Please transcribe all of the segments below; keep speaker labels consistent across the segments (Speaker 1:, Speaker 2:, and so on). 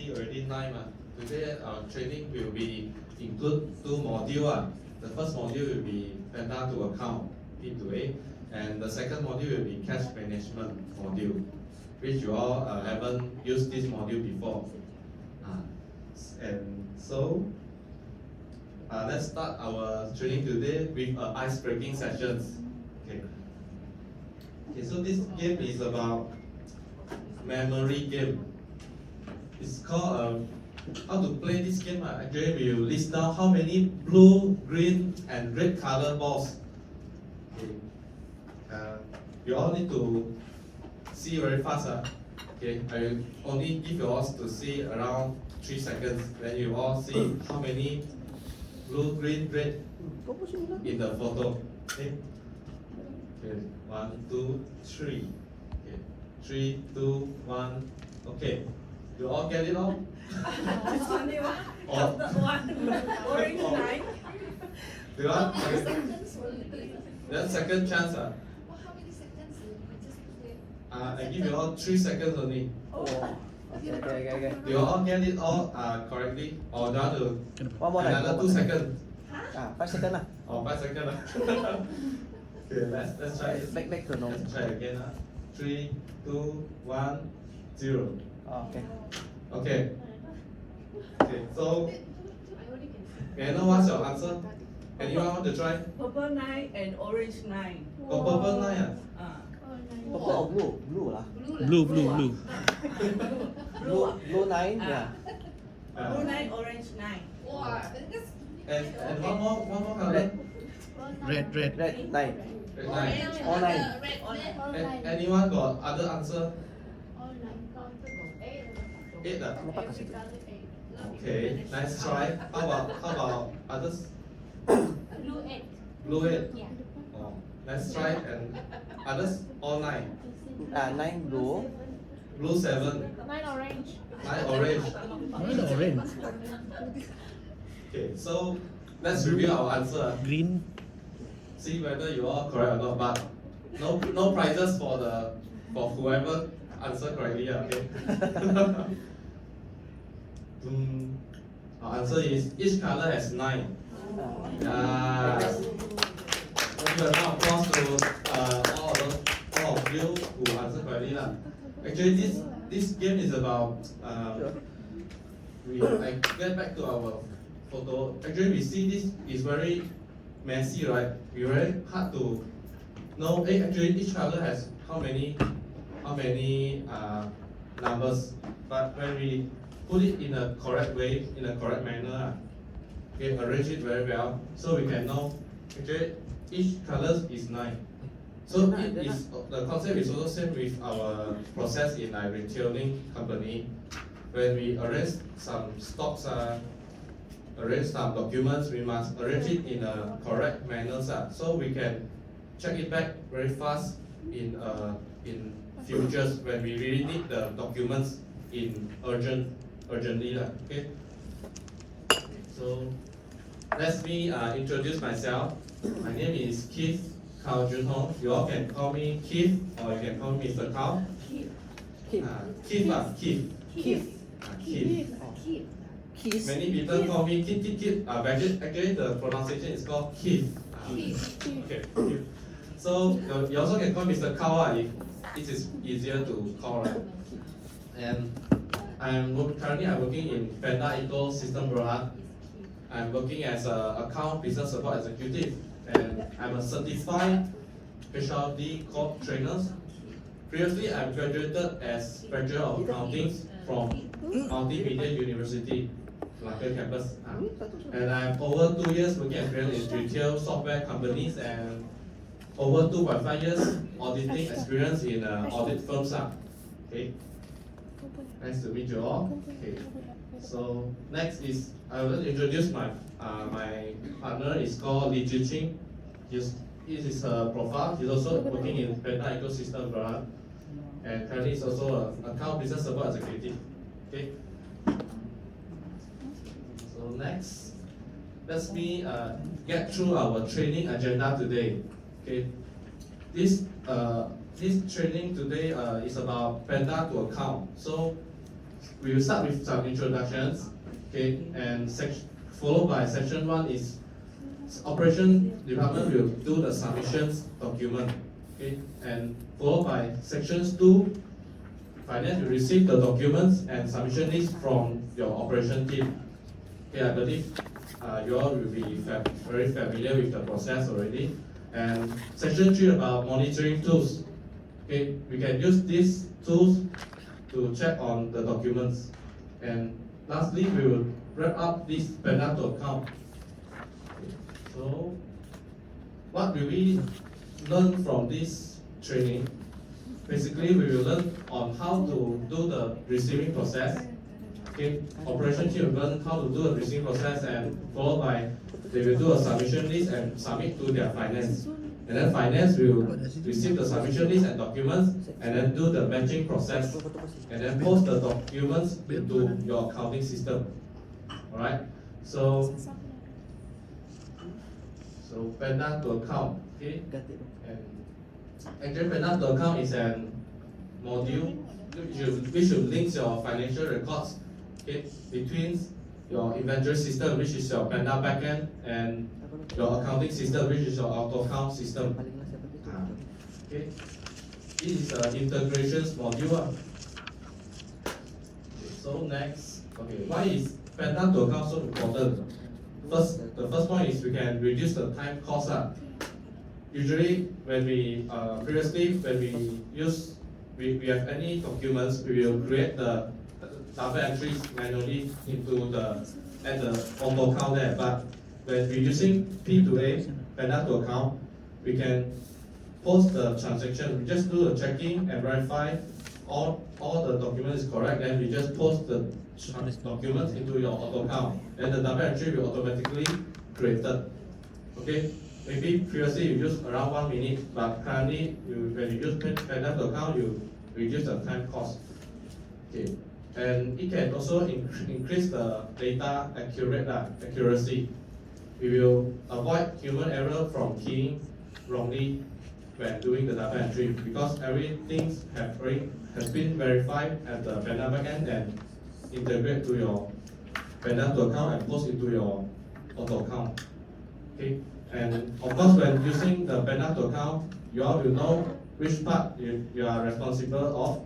Speaker 1: see already 9. Today our training will be include 2 modules. The first module will be Panda to account, P2A, and the second module will be cash management module, which you all haven't used this module before. And so let's start our training today with ice-breaking sessions. Okay, so this game is about memory game. It's called how to play this game. Actually, we will list down how many blue, green, and red color balls. Okay. You all need to see very fast. Okay, I will only give you all to see around 3 seconds. Then you all see how many blue, green, red in the photo. Okay. Okay. 1, 2, 3. Okay. 3, 2, 1. Okay. You all get it all?
Speaker 2: It's only one. Orange line.
Speaker 1: Do you want? That's second chance.
Speaker 3: How many seconds? We just play.
Speaker 1: I give you all 3 seconds only.
Speaker 4: Oh. Okay.
Speaker 1: Do you all get it all correctly? Or do you want to
Speaker 4: One more time.
Speaker 1: another 2 seconds?
Speaker 4: 5 seconds lah.
Speaker 1: Or 5 seconds? Okay, let's try it.
Speaker 4: Back to normal.
Speaker 1: Let's try again. 3, 2, 1, 0.
Speaker 4: Okay.
Speaker 1: Okay. Okay, so
Speaker 3: I only can see.
Speaker 1: may I know what's your answer? Anyone want to try?
Speaker 2: Purple line and orange line.
Speaker 1: Oh, purple line.
Speaker 4: Purple or blue? Blue lah.
Speaker 5: Blue.
Speaker 4: Blue 9. Yeah.
Speaker 2: Blue line, orange line.
Speaker 3: Wow,
Speaker 1: And one more color.
Speaker 5: Red.
Speaker 4: Red 9.
Speaker 1: Red line.
Speaker 4: All 9.
Speaker 1: Anyone got other answer?
Speaker 3: All nine.
Speaker 1: 8.
Speaker 4: Kamu pakai situ.
Speaker 1: Okay, nice try. How about others?
Speaker 3: Blue 8.
Speaker 1: Blue 8.
Speaker 3: Yeah.
Speaker 1: Oh, nice try. And others? All 9.
Speaker 4: 9 blue.
Speaker 1: Blue 7.
Speaker 3: 9 orange.
Speaker 1: 9 orange.
Speaker 5: Mine orange.
Speaker 1: Okay, so let's review our answer.
Speaker 5: Green.
Speaker 1: See whether you all correct or not. But no prizes for whoever answer correctly. Okay. Our answer is each color has 9. Give a round of applause to all of you who answered correctly. Actually, this game is about. I get back to our photo. Actually, we see this is very messy, right? It's very hard to know. Actually, each color has how many numbers. But when we put it in a correct way, in a correct manner, okay, arrange it very well, so we can know. Actually, each color is 9. So the concept is also same with our process in a retailing company. When we arrange some stocks, arrange some documents, we must arrange it in a correct manner, so we can check it back very fast in futures when we really need the documents in urgently. Okay. So let me introduce myself. My name is Keith Kao Junhong. You all can call me Keith or you can call me Mr. Kao. Keith.
Speaker 4: Keys.
Speaker 1: Many people call me Keith. Actually, the pronunciation is called Keith. Okay. Keith. So you also can call me Mr. Kao if it is easier to call, right? And currently I'm working in Panda ecosystem Berhad. I'm working as an account business support executive, and I'm a certified HRDF trainer. Previously, I graduated as Bachelor of Accounting from Multimedia University, Malacca campus. And I have over 2 years working experience in retail software companies and over 2.5 years auditing experience in audit firms. Okay. Nice to meet you all. Okay. So next is I will introduce my partner. Is called Li Jiun. This is her profile. He's also working in Panda ecosystem Berhad, and currently is also an account business support executive. Okay. So next, let me get through our training agenda today. Okay. This training today is about Panda to account. So we will start with some introductions, okay, and followed by section 1 is operation department will do the submissions document, okay, and followed by sections 2, finance will receive the documents and submission list from your operation team. Okay, I believe you all will be very familiar with the process already. And section 3 about monitoring tools. Okay, we can use these tools to check on the documents. And lastly, we will wrap up this Panda to account. Okay, so, what will we learn from this training? Basically, we will learn on how to do the receiving process. Okay, operation team will learn how to do the receiving process, and followed by they will do a submission list and submit to their finance. And then finance will receive the submission list and documents, and then do the matching process, and then post the documents into your accounting system. Alright, so Panda to account, okay, and actually Panda to account is a module which will link your financial records, okay, between your inventory system, which is your Panda backend, and your accounting system, which is your auto account system. Okay, this is an integrations module. Okay, so next, okay, why is Panda to account so important? The first point is we can reduce the time cost. Usually, when we previously when we have any documents, we will create the double entries manually into at the auto account there. But when we're using P2A, Panda to account, we can post the transaction. We just do the checking and verify all the documents is correct. Then we just post the documents into your auto account. Then the double entry will automatically created. Okay. Maybe previously you used around 1 minute, but currently when you use Panda to account, you reduce the time cost. Okay. And it can also increase the data accuracy. We will avoid human error from keying wrongly when doing the data entry, because everything has been verified at the Panda backend and integrate to your Panda to account and post into your auto account. Okay, and of course when using the Panda to account, you all will know which part you are responsible of,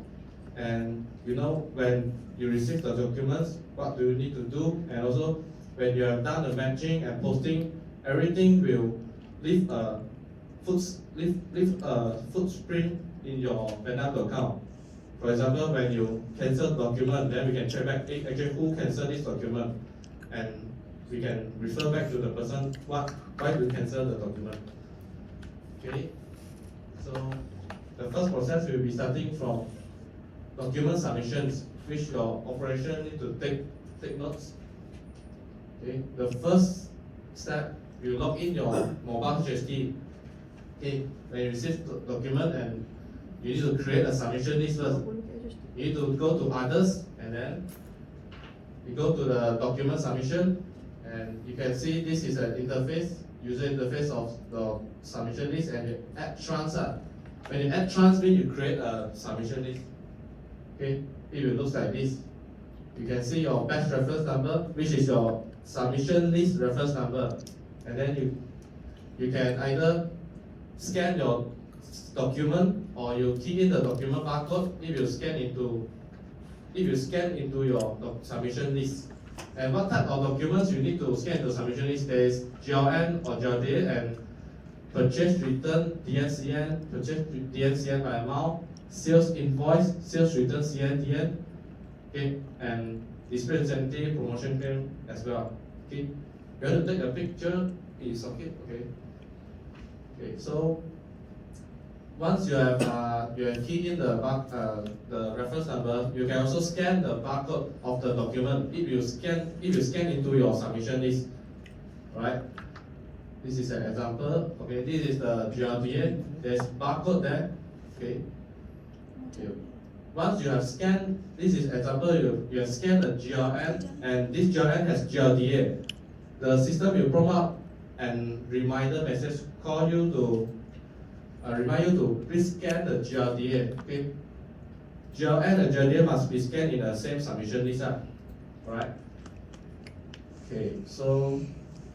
Speaker 1: and you know when you receive the documents, what do you need to do, and also when you have done the matching and posting, everything will leave a footprint in your Panda to account. For example, when you cancel the document, then we can check back actually who canceled this document, and we can refer back to the person why to cancel the document. Okay, so the first process will be starting from document submissions, which your operation need to take notes. Okay, the first step, you log in your mobile HSD. Okay, when you receive the document, and you need to create a submission list first. You need to go to others, and then you go to the document submission, and you can see this is an interface, user interface of the submission list, and you add trans. When you add trans, means you create a submission list. Okay, it will look like this. You can see your batch reference number, which is your submission list reference number, and then you can either scan your document or you key in the document barcode. It will scan into your submission list. And what type of documents you need to scan into submission list? There is GLN or GLD and purchase return DNCN, purchase DNCN by amount, sales invoice, sales return CNDN, okay, and display incentive, promotion claim as well. Okay, you have to take a picture. Is okay. Okay, so once you have keyed in the reference number, you can also scan the barcode of the document. It will scan into your submission list. Right? This is an example. Okay, this is the GRDA. There's barcode there. Okay. Once you have scanned, this is example. You have scanned the GRN, and this GRN has GRDA. The system will prompt up and reminder message call you to remind you to please scan the GRDA. Okay. GLN and HRDF must be scanned in the same submission list. Alright? Okay, so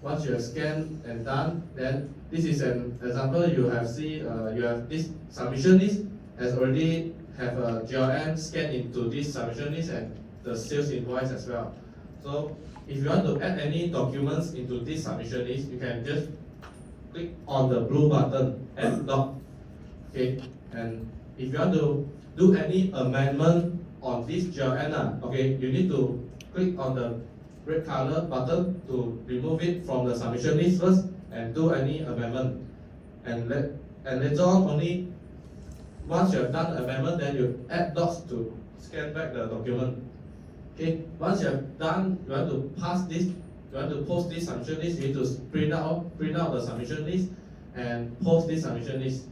Speaker 1: once you have scanned and done, then this is an example. You have you have this submission list has already have a GLN scanned into this submission list and the sales invoice as well. So if you want to add any documents into this submission list, you can just click on the blue button, add doc. Okay, and if you want to do any amendment on this GLN, okay, you need to click on the red color button to remove it from the submission list first and do any amendment. And later on, only once you have done the amendment, then you add docs to scan back the document. Okay, once you have done, you want to pass this, you want to post this submission list, you need to print out the submission list and post this submission list.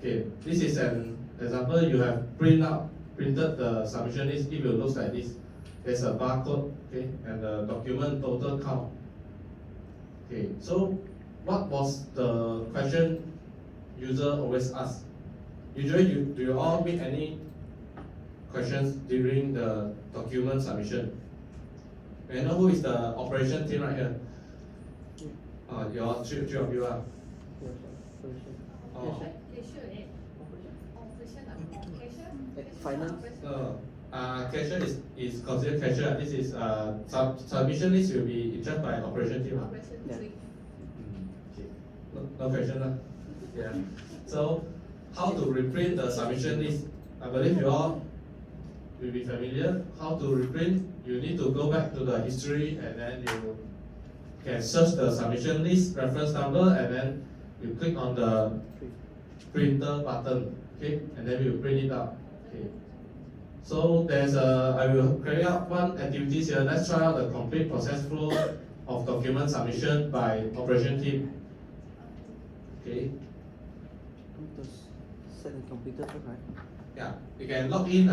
Speaker 1: Okay, this is an example. You have printed the submission list. If it looks like this, there's a barcode, okay, and the document total count. Okay, so what was the question user always ask? Usually, do you all meet any questions during the document submission? May I know who is the operation team right here? Your three of you are. Oh.
Speaker 4: Finance.
Speaker 1: Cashier is considered cashier. This is submission list will be in charge by operation team.
Speaker 4: Yeah.
Speaker 1: Okay. No question. Yeah. So how to reprint the submission list? I believe you all will be familiar. How to reprint? You need to go back to the history and then you can search the submission list reference number and then you click on the printer button. Okay, and then you print it out. Okay. So I will carry out one activities here. Let's try out the complete process flow of document submission by operation team. Okay.
Speaker 4: Set the computer first, right?
Speaker 1: Yeah, you can log in.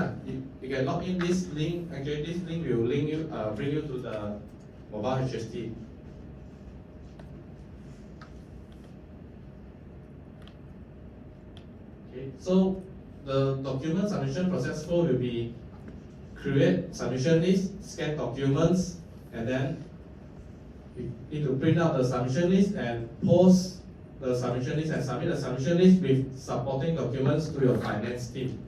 Speaker 1: You can log in this link. Actually, this link will link you, bring you to the mobile HST. Okay, so the document submission process flow will be create submission list, scan documents, and then you need to print out the submission list and post the submission list and submit the submission list with supporting documents to your finance team.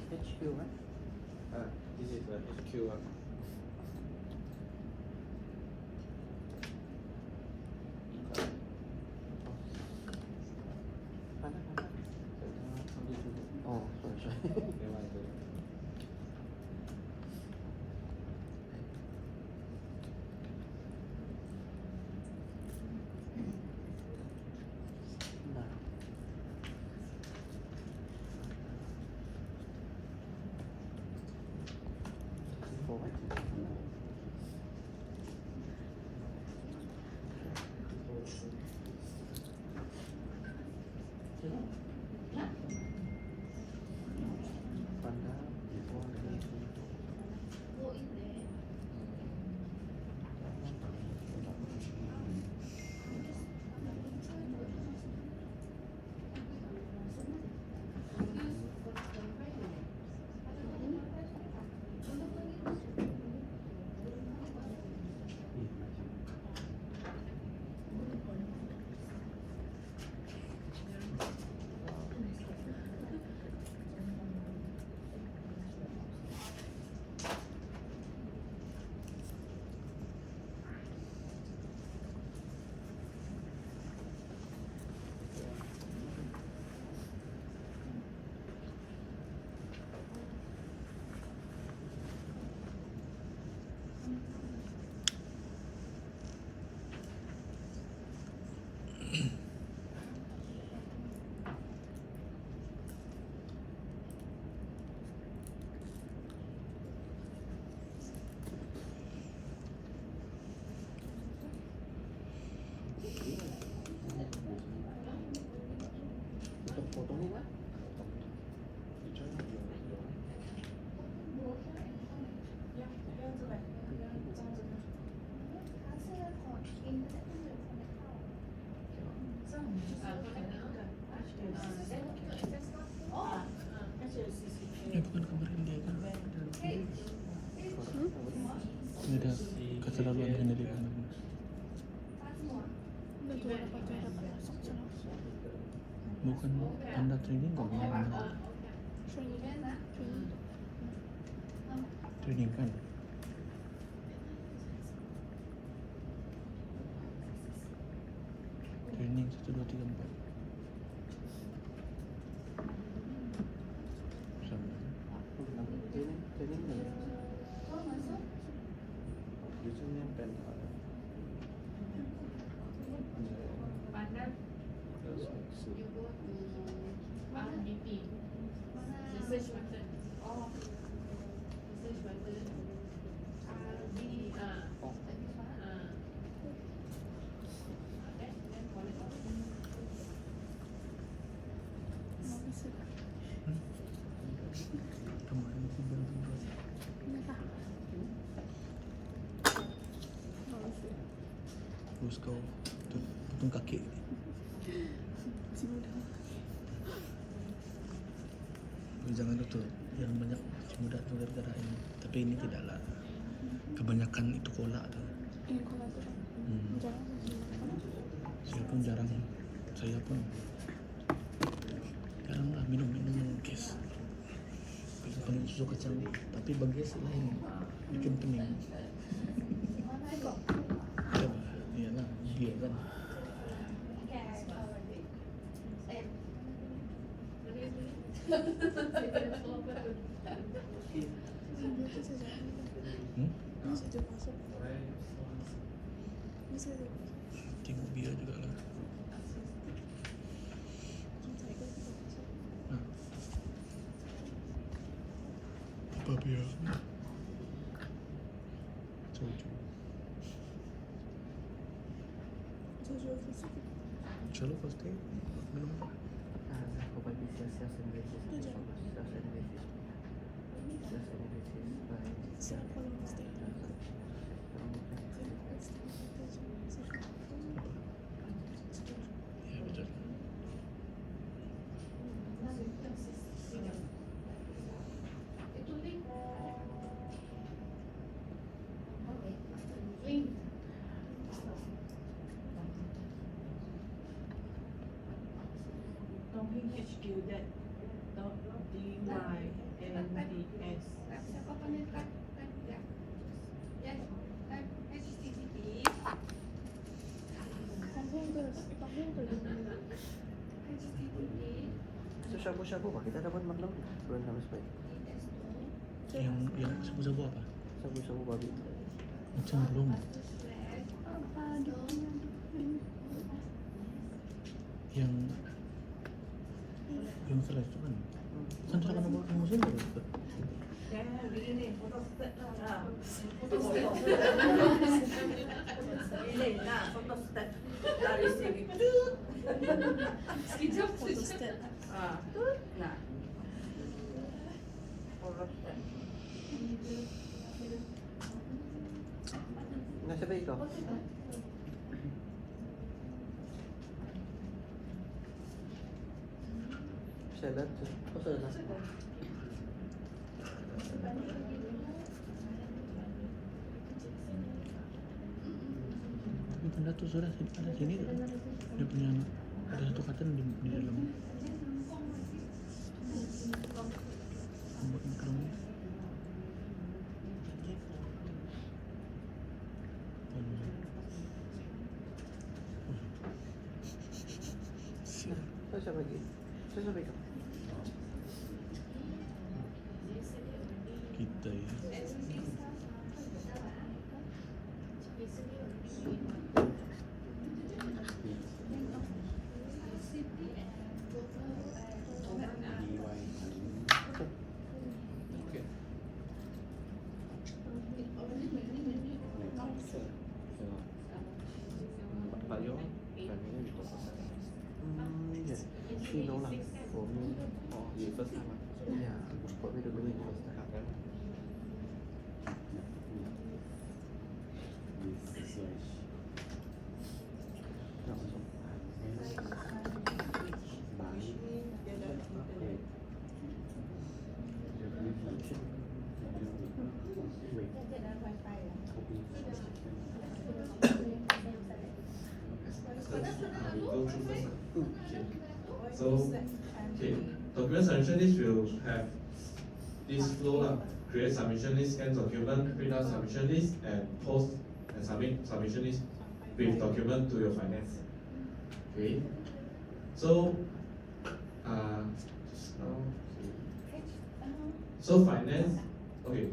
Speaker 4: HQ, right?
Speaker 1: This is the HQ one.
Speaker 4: Oh, sorry. Forward.
Speaker 5: Keterlaluan Henry Magnus. Bukan Panda training kok ini. Training kan. Training 1 2 3 4. Sama.
Speaker 4: Training ni. Biasanya Panda.
Speaker 3: Panda, you go to HRDF. Research method. Research method. RD, then collect.
Speaker 5: Kemarin tiba-tiba terus kau potong kaki. Jangan itu yang banyak masih muda tuh gara-gara ini. Tapi ini tidaklah. Kebanyakan itu kolak tuh. Saya pun jarang. Saya pun jarang lah minum gas. Paling susu kacang. Tapi bagi saya lain bikin pening. Coba, iyalah dia kan. Tengok biar juga lah. Apa biar? Soju. Chalo pasti minum.
Speaker 4: Kau bagi sia-sia sendiri. Sia-sia sendiri.
Speaker 5: Ya betul.
Speaker 3: Itu link. Link.
Speaker 2: Talking HQ that DYNDS.
Speaker 3: Siapa pendekat? Yes. HTTP. HTTP.
Speaker 4: So syabu-syabu pak kita dapat maklum bulan habis baik.
Speaker 5: Yang sabu-sabu apa?
Speaker 4: Syabu-syabu babi.
Speaker 5: Macam belum. Yang salah itu kan. Kan salah nama musim baru.
Speaker 2: Jangan begini, foto step lah. Foto Ini lah, foto step dari sini.
Speaker 3: Sekejap, sekejap.
Speaker 2: Nah, foto step.
Speaker 4: Nggak sampai kau. Salad tu. Oh salad.
Speaker 5: Tapi Panda tuh sudah ada sini tuh. Dia punya ada satu katan di dalam. Buat makaroni.
Speaker 4: Saya bagi. Saya bagi kau.
Speaker 5: Kita ya.
Speaker 1: Okay.
Speaker 6: Pak Yo, family you got
Speaker 4: Yes. She know lah. For me.
Speaker 6: Oh, you first time ah?
Speaker 4: Yeah. For me to do it first time.
Speaker 6: Okay.
Speaker 4: Tak masuk.
Speaker 6: Wait.
Speaker 1: we go through first. Okay. So, okay, document submission list will have this flow lah. Create submission list, scan document, print out submission list, and post and submit submission list with document to your finance. Okay. So, just now, okay. So finance, okay.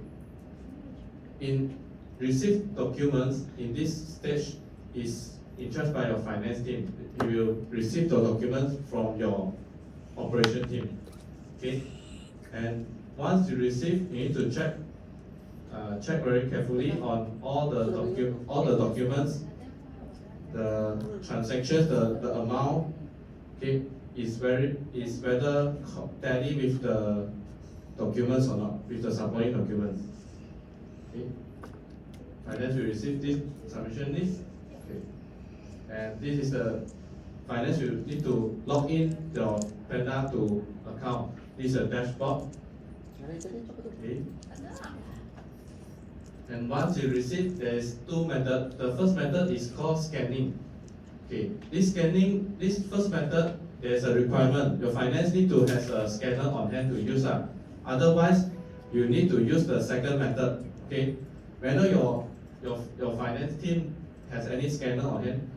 Speaker 1: In receive documents in this stage is in charge by your finance team. You will receive the documents from your operation team. Okay, and once you receive, you need to check very carefully on all the documents, the transactions, the amount. Okay, is whether tally with the documents or not, with the supporting documents. Okay. Finance will receive this submission list. Okay. And this is the finance will need to log in your Panda to account. This is a dashboard. Okay. And once you receive, there's two methods. The first method is called scanning. Okay. This first method, there's a requirement. Your finance need to have a scanner on hand to use. Otherwise, you need to use the second method. Okay. Whether your finance team has any scanner on hand?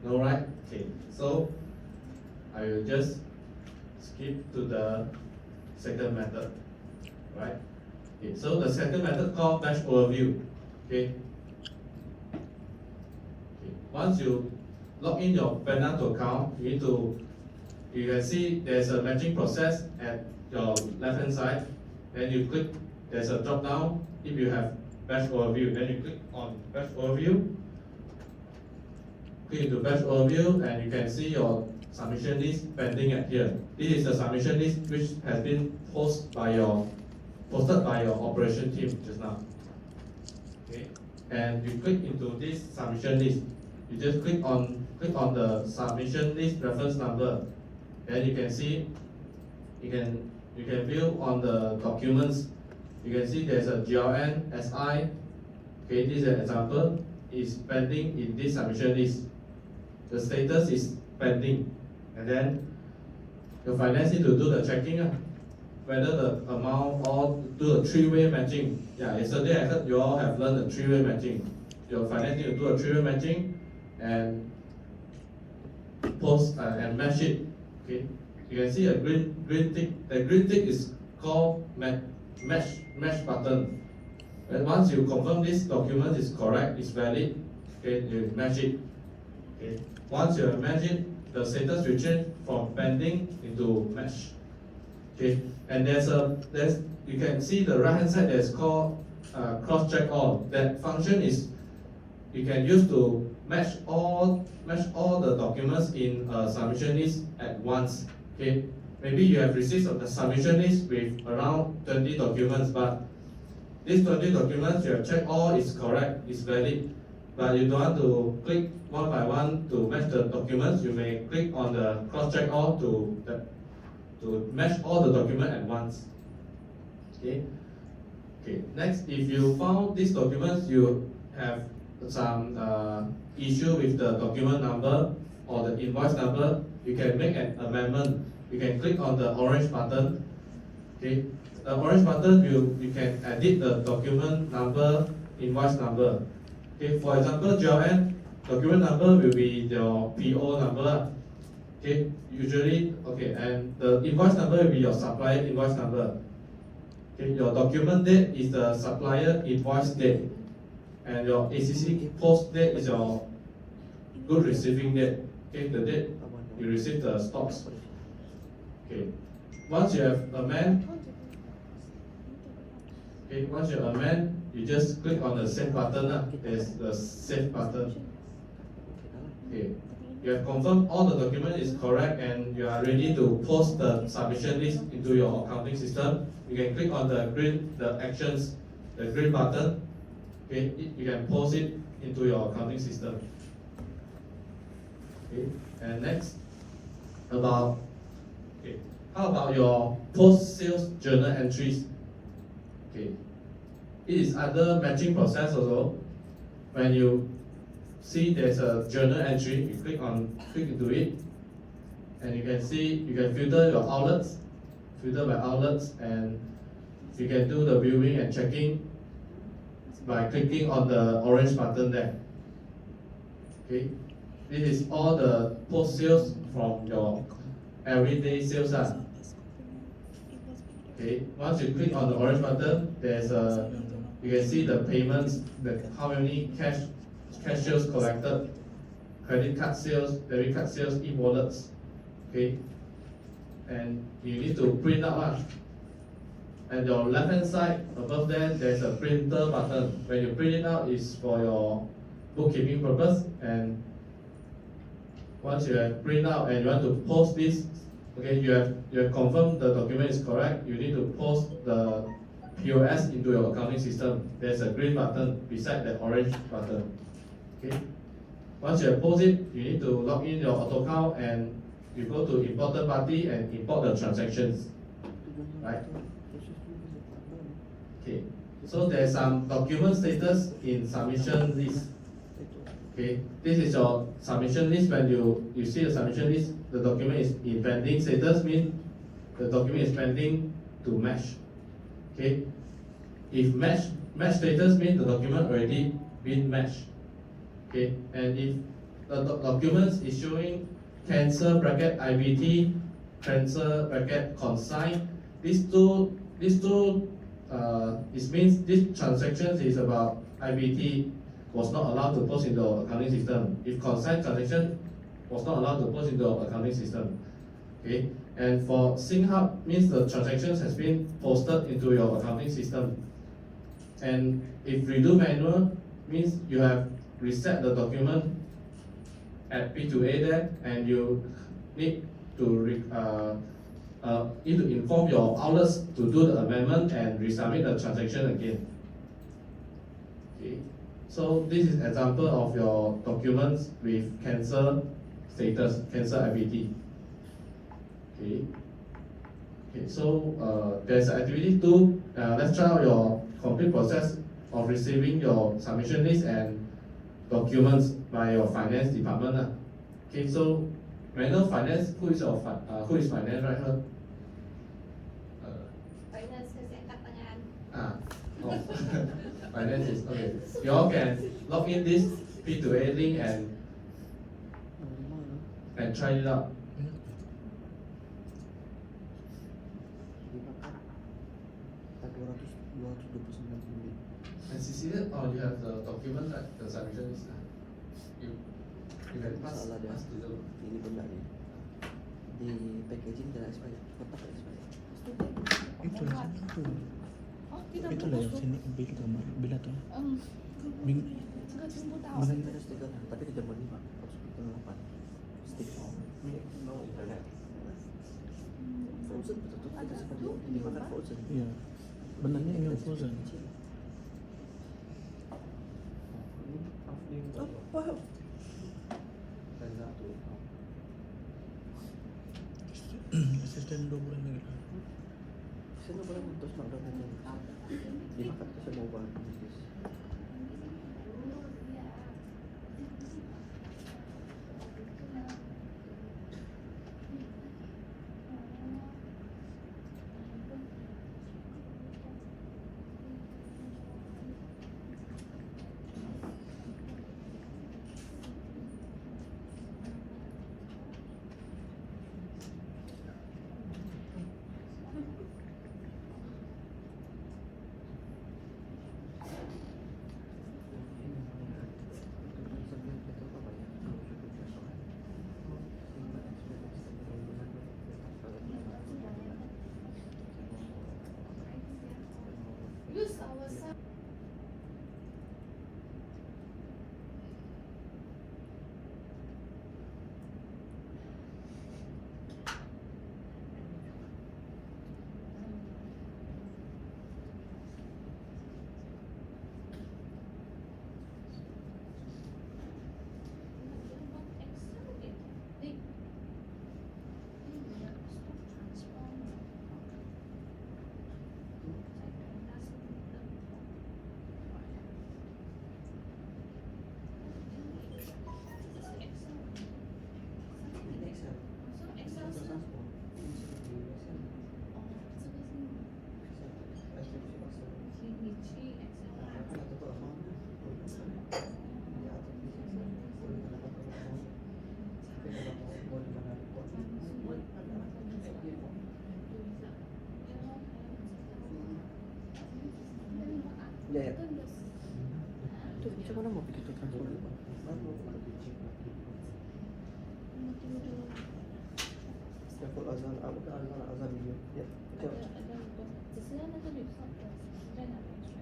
Speaker 1: No, right? Okay. So I will just skip to the second method. Right? Okay. So the second method called batch overview. Okay. Okay. Once you log in your Panda account, you can see there's a matching process at your left hand side. Then you click, there's a drop down. If you have batch overview, then you click on batch overview. Click into batch overview, and you can see your submission list pending at here. This is the submission list which has been posted by your operation team just now. Okay, and you click into this submission list. You just click on the submission list reference number. Then you can see, you can view on the documents. You can see there's a GLN, SI. Okay, this is an example. Is pending in this submission list. The status is pending, and then your finance need to do the checking, whether the amount or do a three-way matching. Yeah, yesterday I heard you all have learned the three-way matching. Your finance need to do a three-way matching and post and match it. Okay, you can see a green tick. The green tick is called match button. And once you confirm this document is correct, is valid, okay, you match it. Okay. Once you have matched it, the status will change from pending into match. Okay, and you can see the right hand side that's called cross check all. That function is you can use to match all the documents in a submission list at once. Okay, maybe you have received the submission list with around 20 documents, but these 20 documents you have checked all is correct, is valid, but you don't want to click one by one to match the documents. You may click on the cross check all to match all the documents at once. Okay. Okay. Next, if you found these documents, you have some issue with the document number or the invoice number, you can make an amendment. You can click on the orange button. Okay. The orange button, you can edit the document number, invoice number. Okay. For example, GLN document number will be your PO number. Okay. Usually, okay, and the invoice number will be your supplier invoice number. Okay. Your document date is the supplier invoice date, and your ACC post date is your good receiving date. Okay, the date you receive the stocks. Okay. Once you have amend, okay, once you amend, you just click on the save button. There's the save button. Okay. You have confirmed all the document is correct and you are ready to post the submission list into your accounting system. You can click on the actions, the green button. Okay, you can post it into your accounting system. Okay, and next, how about your post-sales journal entries? Okay, it is under matching process also. When you see there's a journal entry. You click into it, and you can see you can filter your outlets, filter by outlets, and you can do the viewing and checking by clicking on the orange button there. Okay, this is all the post sales from your everyday sales. Okay, once you click on the orange button, there's a you can see the payments, how many cash sales collected, credit card sales, debit card sales, e-wallets. Okay, and you need to print out. At your left hand side above there, there's a printer button. When you print it out, it's for your bookkeeping purpose. And once you have print out and you want to post this, okay, you have confirmed the document is correct. You need to post the POS into your accounting system. There's a green button beside the orange button. Okay. Once you have posted it, you need to log in your auto account and you go to important party and import the transactions. Right? Okay. So there's some document status in submission list. Okay. This is your submission list. When you see the submission list, the document is in pending status, means the document is pending to match. Okay. If match status means the document already been matched. Okay. And if the document is showing cancel bracket IBT, cancel bracket consign, these two it means this transaction is about IBT was not allowed to post into our accounting system. If consign transaction was not allowed to post into our accounting system. Okay, and for SingHub means the transactions has been posted into your accounting system. And if redo manual means you have reset the document at P2A there, and you need to inform your outlets to do the amendment and resubmit the transaction again. Okay, so this is example of your documents with cancel status, cancel IBT. Okay. Okay, so there's an activity 2. Let's try out your complete process of receiving your submission list and documents by your finance department. Okay, so manual finance, who is finance right here?
Speaker 3: Finance kasi ang katangan.
Speaker 1: Oh, finance is okay. You all can log in this P2A link and try it out. And Cecilia, oh, you have the document, right? The submission is you can pass to the
Speaker 4: Ini benda ni di packaging dan expired, kotak expired.
Speaker 5: Itulah itu.
Speaker 3: Oh, kita
Speaker 5: Itulah yang sini bil gambar bila tu. Bing.
Speaker 3: Enggak cuma tahu.
Speaker 4: Mana ada stiker, tapi di Jerman ni pak, harus stiker 8. Stiker.
Speaker 6: No internet.
Speaker 4: Frozen betul-betul kita seperti dimakan frozen.
Speaker 5: Ya. Benarnya ini frozen.
Speaker 4: Apa?
Speaker 5: Asisten 2 bulan lagi.
Speaker 4: Saya boleh terus nak dah dimakan ke semua bahan bisnis. mana mau begitu transfer? Level azan, apa kan azan video? Ya, coba.
Speaker 3: 只是那个绿色的在哪边选？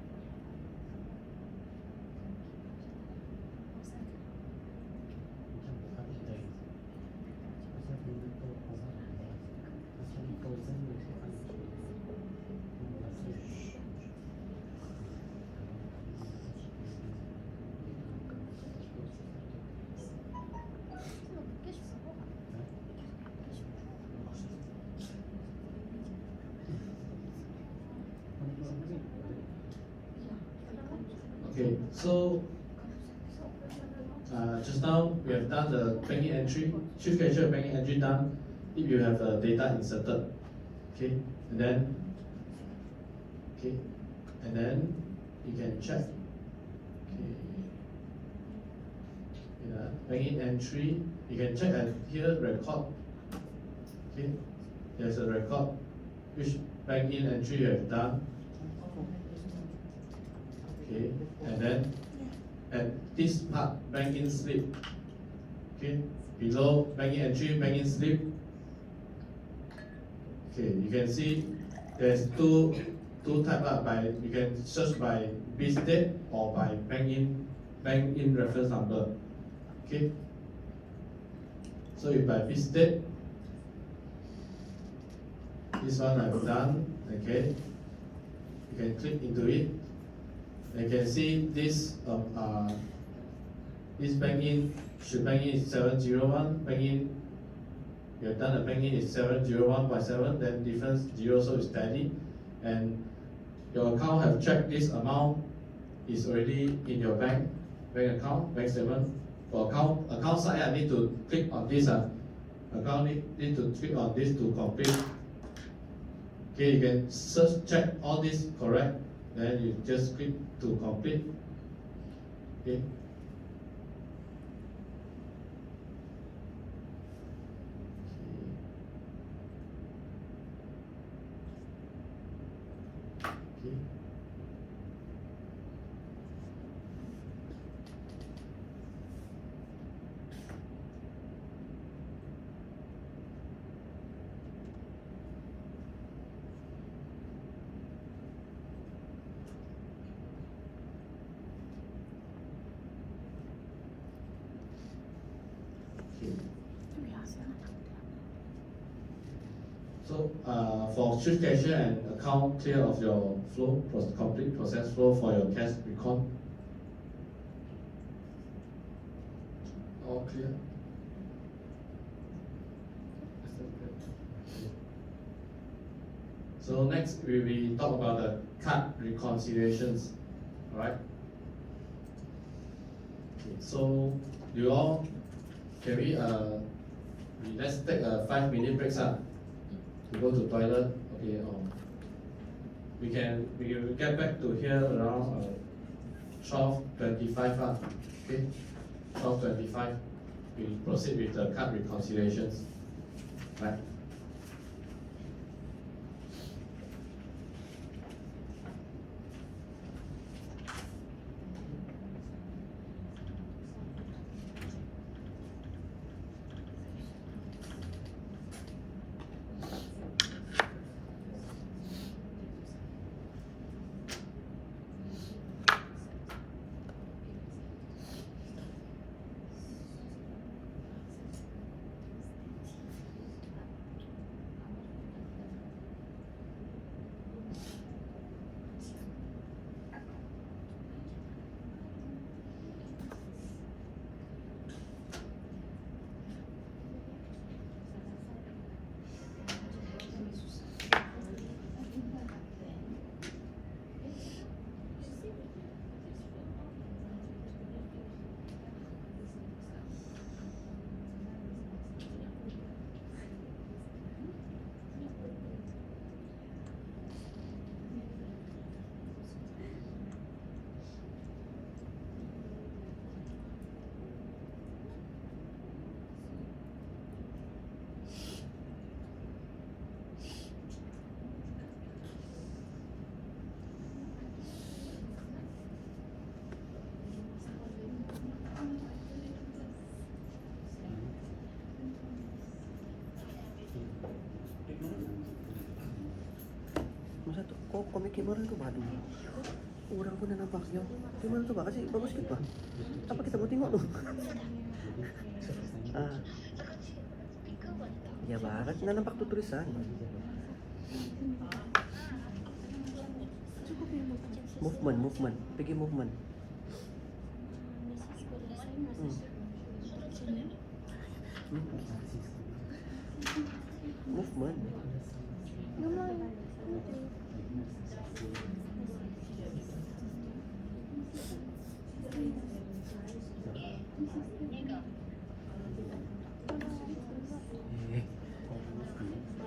Speaker 1: Okay, so just now we have done the banking entry, shift cashier banking entry done. If you have data inserted, okay, and then you can check. Okay, yeah, banking entry. You can check at here record. Okay, there's a record which banking entry you have done. Okay, and then at this part, banking slip. Okay, below banking entry, banking slip. Okay, you can see there's two type by you can search by base date or by bank in reference number. Okay, so if by base date, this one I've done. Okay, you can click into it. You can see this this bank-in is 701, bank-in you have done a bank-in is 701.7, then difference 0, so it's tally, and your account have checked this amount is already in your bank account, bank statement. For account side, I need to click on this. Account need to click on this to complete. Okay, you can search check all this correct. Then you just click to complete. Okay. Okay. So for shift cashier and account clear of your flow, complete process flow for your cash recon. All clear. So next we will talk about the card reconciliations. Alright. Okay, so you all can we let's take a 5-minute break, to go to toilet. Okay, we will get back to here around 12:25. Okay, 12:25. We proceed with the card reconciliations. Right.
Speaker 4: komik kamera tu baru. Orang pun dah nampak yang kamera tu bah, kasi bagus sikit bah. Apa kita mau tengok tu? Ah. Ya barat na nampak tu tulisan. Movement. Pergi movement. Movement.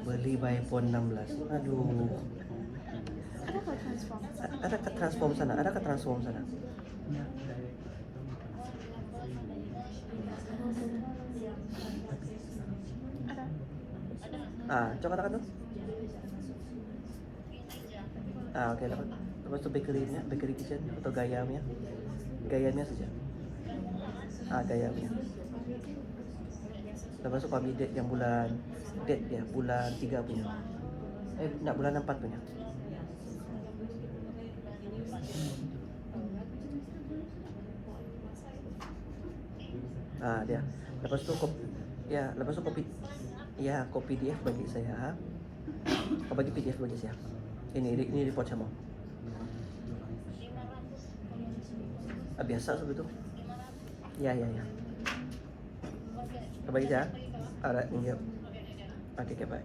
Speaker 4: Beli by iPhone 16. Aduh. Ada ke transform sana? Ada ke transform sana? Ah, coba katakan tu. Ah, okey dapat. Lepas tu bakery kitchen atau gayanya. Gayanya saja. Ah, gayanya. Lepas tu kami date yang bulan 3 punya. Nak bulan 4 punya. Ah, dia. Lepas tu kopi. Ya, kopi PDF bagi saya. Kau bagi PDF bagi saya. Ini report sama. Ah, biasa sebetul. Ya. Kau bagi saya. Alright, thank you. Okay, bye.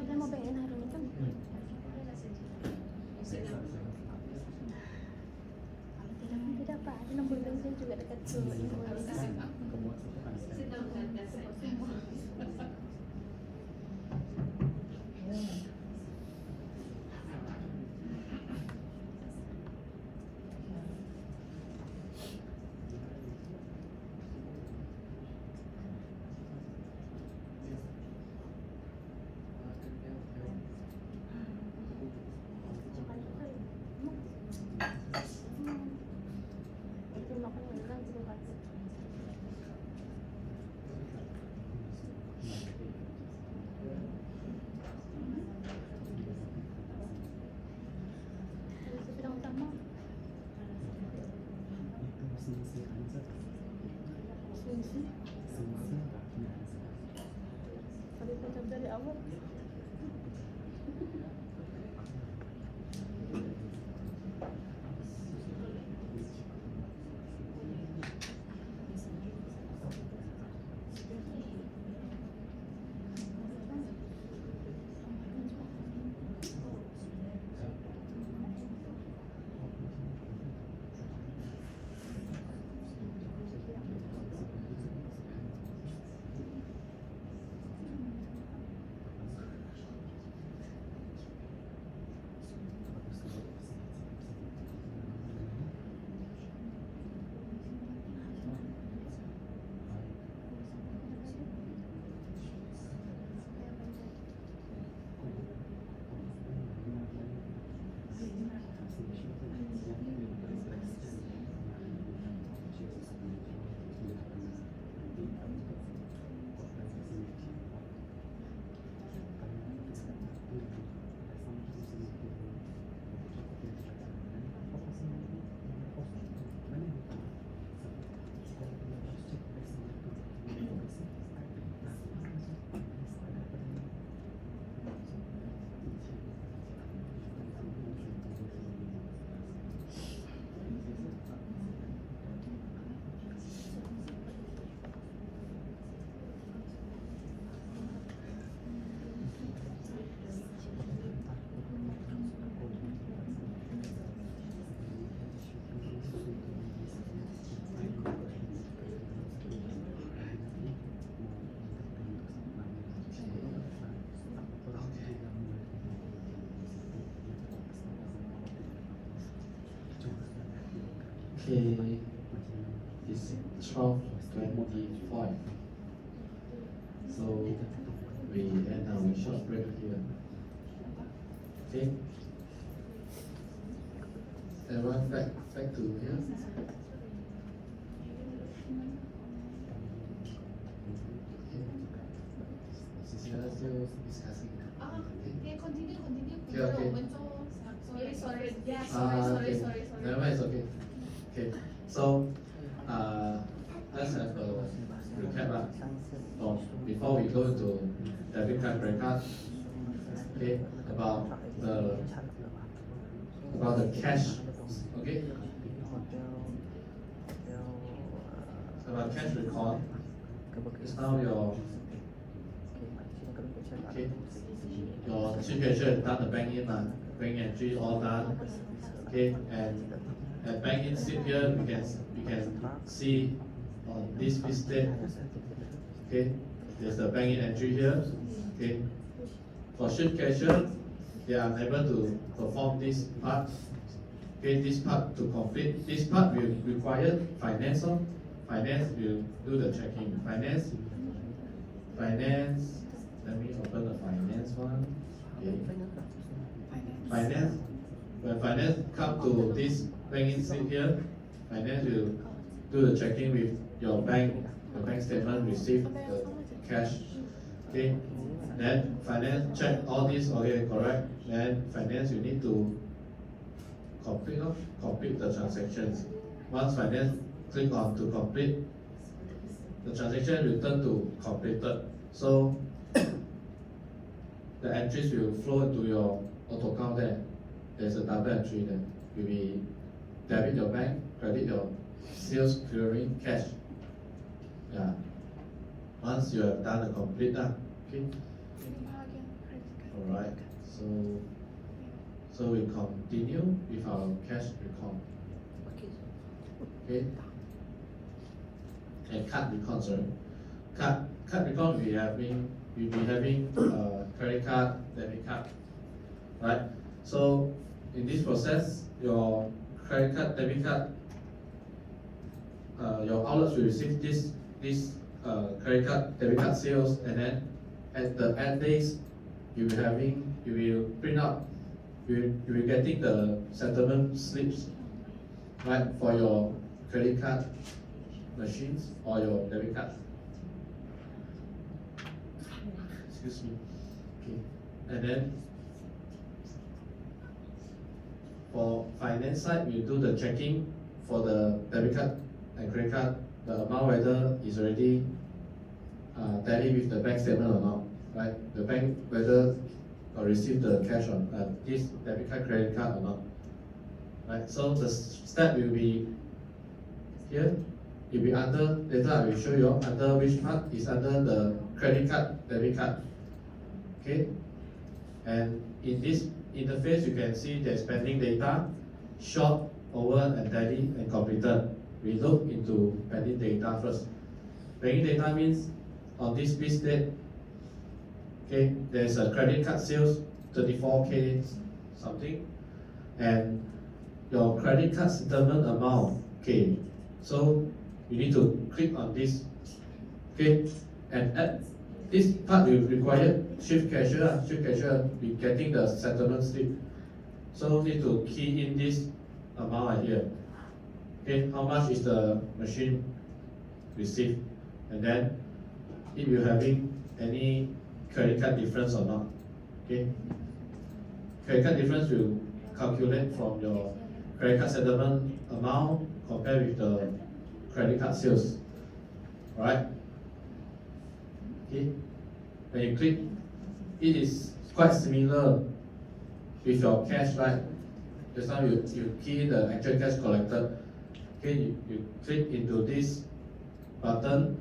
Speaker 3: Kita mau bayarin hari ini kan? Tidak apa, ada nombor bank saya juga dekat sini. Tapi macam dari awal.
Speaker 1: Okay, it's 12:25. So we end our short break here. Okay. Everyone back to here. Cecilia still discussing.
Speaker 3: Yeah, continue.
Speaker 1: Okay, okay.
Speaker 3: Sorry. Yeah,
Speaker 1: Okay.
Speaker 3: sorry.
Speaker 1: Never mind, it's okay. Okay. So, let's have a recap before we go into debit card, credit card. Okay, about the cash. Okay, about cash record. It's now your chief cashier done the bank in, bank entry all done. Okay, and at bank in slip here we can see on this date. Okay, there's the bank in entry here. Okay, for chief cashier they are unable to perform this part. Okay, this part to complete. This part will require finance. Finance will do the checking. Finance. Let me open the finance one. Okay. Finance. When finance come to this banking slip here, finance will do the checking with your bank statement, receive the cash. Okay. Then finance check all this, okay, correct. Then finance you need to complete the transactions. Once finance click on to complete, the transaction will turn to completed. So the entries will flow into your auto account there. There's a double entry there. Will be debit your bank, credit your sales clearing cash. Yeah. Once you have done the complete, okay. Alright. So we continue with our cash record. Okay. And card record, sorry. Card record we'll be having credit card, debit card. Right? So in this process, your credit card, debit card, your outlets will receive this credit card, debit card sales, and then at the end days, you will print out, you will getting the settlement slips, right, for your credit card machines or your debit card. Excuse me. Okay. And then for finance side, we do the checking for the debit card and credit card, the amount whether is already tally with the bank statement or not, right? The bank whether receive the cash on this debit card, credit card or not, right? So the step will be here. It will be under, later I will show you under which part is under the credit card, debit card. Okay, and in this interface you can see the spending data, short, over, and tally, and completed. We look into pending data first. Pending data means on this piece date, okay, there's a credit card sales 34K something, and your credit card settlement amount, okay. So you need to click on this, okay, and at this part will require shift cashier be getting the settlement slip. So need to key in this amount right here. Okay, how much is the machine received, and then if you having any credit card difference or not. Okay, credit card difference will calculate from your credit card settlement amount compared with the credit card sales. Alright. Okay. When you click, it is quite similar with your cash, right? Just now you key the actual cash collected. Okay, you click into this button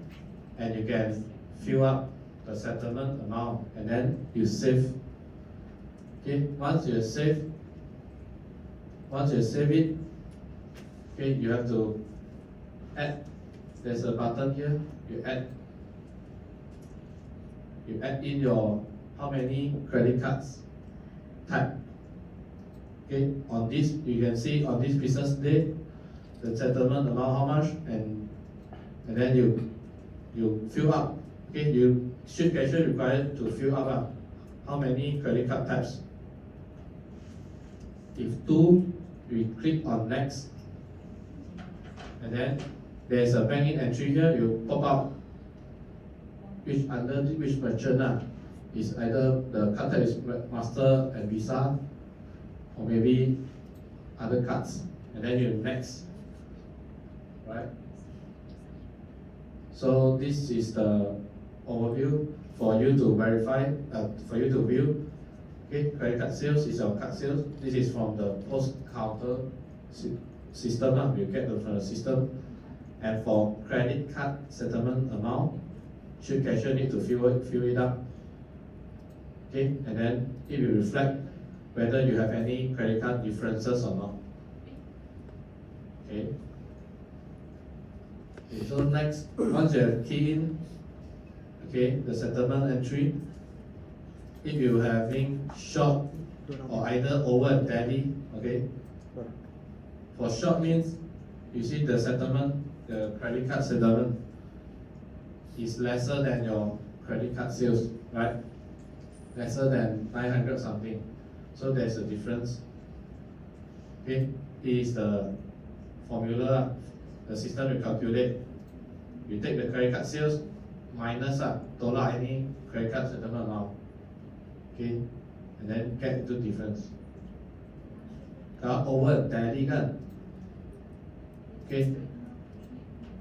Speaker 1: and you can fill up the settlement amount and then you save. Okay, once you save it, okay, you have to add. There's a button here. You add in your how many credit cards type. Okay, on this you can see on this business day, the settlement amount how much, and then you fill up. Okay, you should actually required to fill up how many credit card types. If 2, we click on next, and then there's a bank-in entry here. You pop up which under which merchant is either the card type is Master and Visa, or maybe other cards, and then you next, right? So this is the overview for you to verify, for you to view. Okay, credit card sales is your card sales. This is from the post counter system. You get from the system. And for credit card settlement amount, should cashier need to fill it up. Okay, and then it will reflect whether you have any credit card differences or not. Okay. Okay, so next, once you have keyed in, okay, the settlement entry, if you having short or either over and tally, okay. For short means you see the settlement, the credit card settlement is lesser than your credit card sales, right? Lesser than 900 something. So there's a difference. Okay, it is the formula. The system will calculate. You take the credit card sales minus tolak any credit card settlement amount. Okay, and then get into difference. Kalau over tally kan, okay,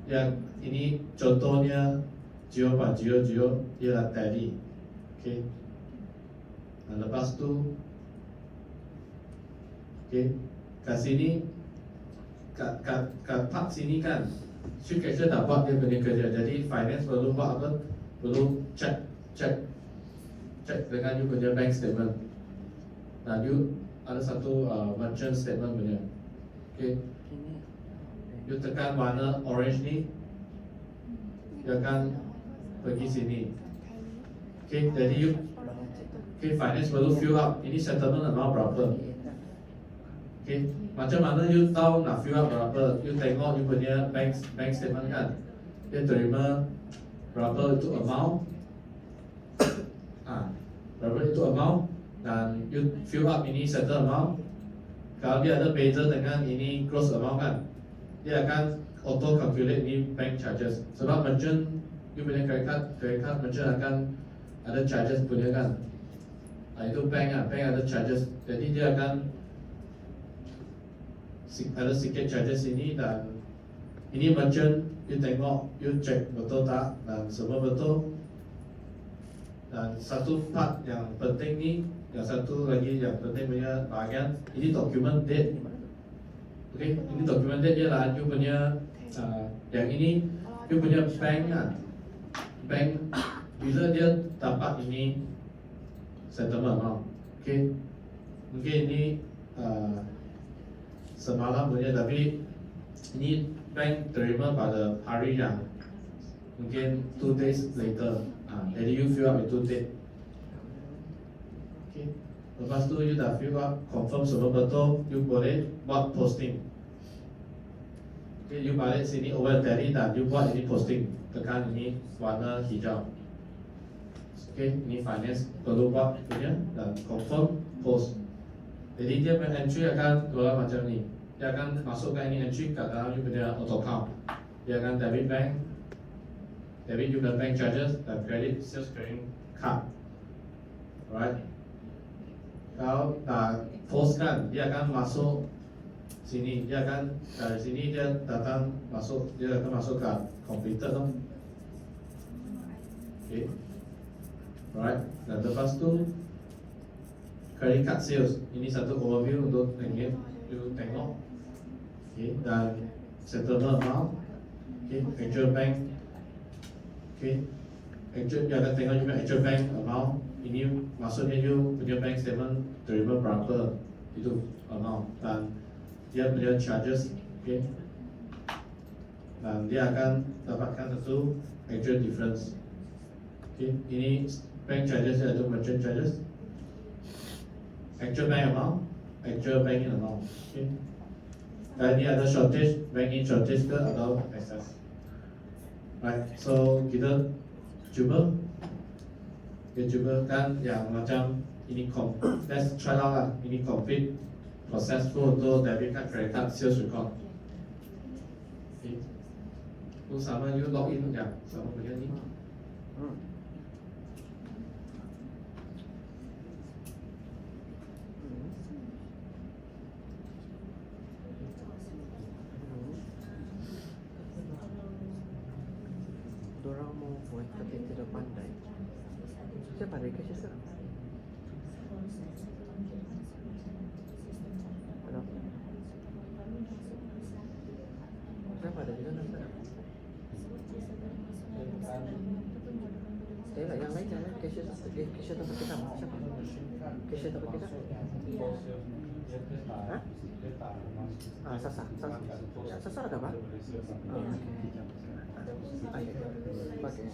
Speaker 1: yang ini contohnya 0.00 ialah tally, okay. Dan lepas tu, okay, kat sini, kat part sini kan, should cashier dah buat dia punya kerja. Jadi finance perlu buat apa? Perlu check dengan you punya bank statement. Nah, you ada satu merchant statement punya. Okay, you tekan warna orange ni, dia akan pergi sini. Okay, jadi you, okay, finance perlu fill up ini settlement amount berapa. Okay, macam mana you tahu nak fill up berapa? You tengok you punya bank statement kan, dia terima berapa itu amount, berapa itu amount, dan you fill up ini settle amount. Kalau dia ada beza dengan ini gross amount kan, dia akan auto calculate ini bank charges. Sebab merchant you punya credit card merchant akan ada charges punya kan. Itu bank ada charges. Jadi dia akan ada sikit charges ini, dan ini merchant you tengok, you check betul tak dan semua betul. Dan satu part yang penting ni, yang satu lagi yang penting punya bahagian, ini document date. Okay, ini document date ialah you punya yang ini you punya bank bila dia dapat ini settlement amount. Okay, mungkin ini semalam punya, tapi ini bank terima pada hari yang mungkin 2 days later. Jadi you fill up itu date. Okay, lepas tu you dah fill up, confirm semua betul, you boleh buat posting. Okay, you balik sini over tally dan you buat ini posting. Tekan ini warna hijau. Okay, ini finance perlu buat punya dan confirm post. Jadi dia punya entry akan keluar macam ni. Dia akan masukkan ini entry kat dalam you punya auto count. Dia akan debit you punya bank charges dan credit sales credit card. Alright. Kalau dah post kan, dia akan masuk sini. Dia akan dari sini dia akan masuk ke computer tu. Okay. Alright. Dan lepas tu credit card sales. Ini satu overview untuk you tengok. Okay. Dan settlement amount. Okay. Actual bank. Okay. Actual, dia akan tengok you punya actual bank amount. Ini maksudnya you punya bank statement terima berapa itu amount, dan dia punya charges. Okay. Dan dia akan dapatkan satu actual difference. Okay. Ini bank charges iaitu merchant charges, actual bank amount, actual banking amount. Okay. any other shortage, bank-in shortage ke allow access. Right, so kita cuba kan yang macam ini let's try out lah, ini complete process flow untuk debit card, credit card, sales record. Okay. Tu sama you login ya, sama bagian ini.
Speaker 4: Dorang mau buat tapi tidak pandai. Siapa ada cashier sekarang? Halo? Siapa ada di sana sekarang? Lah, yang lain cashier tempat kita siapa? Cashier tempat kita? Hah? Sasa. Ya, Sasa ada apa? Pakai.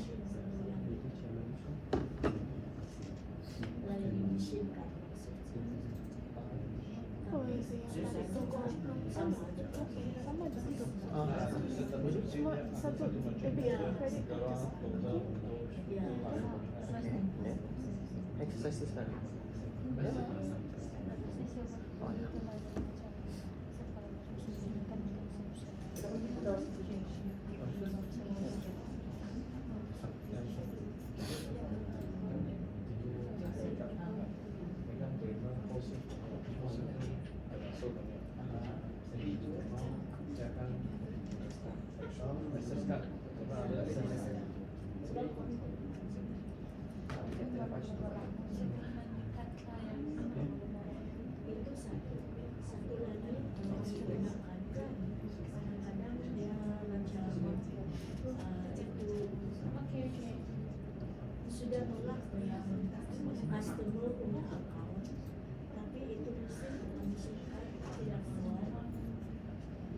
Speaker 3: Cuma satu debit credit card.
Speaker 4: Exercise sekarang. Oh ya.
Speaker 7: Sudah nolak customer punya account, tapi itu mesin dalam mesinkan tidak keluar.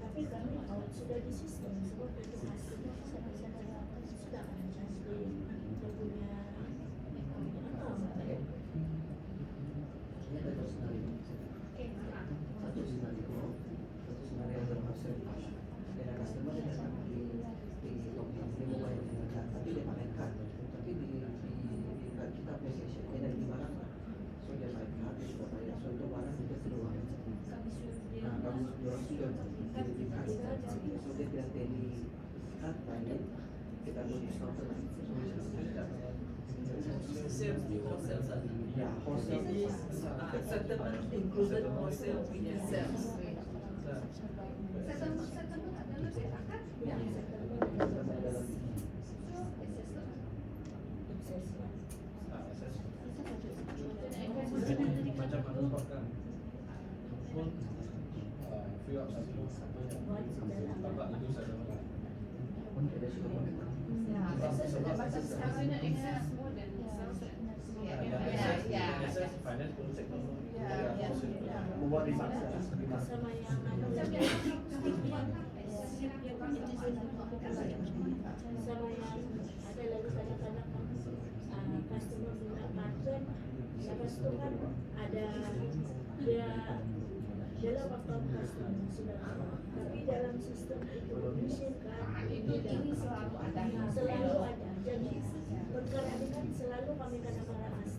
Speaker 7: Tapi kami sudah di sistem sebab itu customer sudah mencari dia punya account.
Speaker 2: Settlement included wholesale punya sales.
Speaker 1: Macam mana buatkan? Pun free up satu tambah itu saja. Finance pun sektor. Membuat dipaksa.
Speaker 7: Sama yang sama yang ada lagi kadang-kadang customer minta pattern, lepas itu kan ada dia dalam account customer sudah ada, tapi dalam sistem itu mesin kan itu selalu ada, jadi perkara ini kan selalu kami kadang-kadang customer.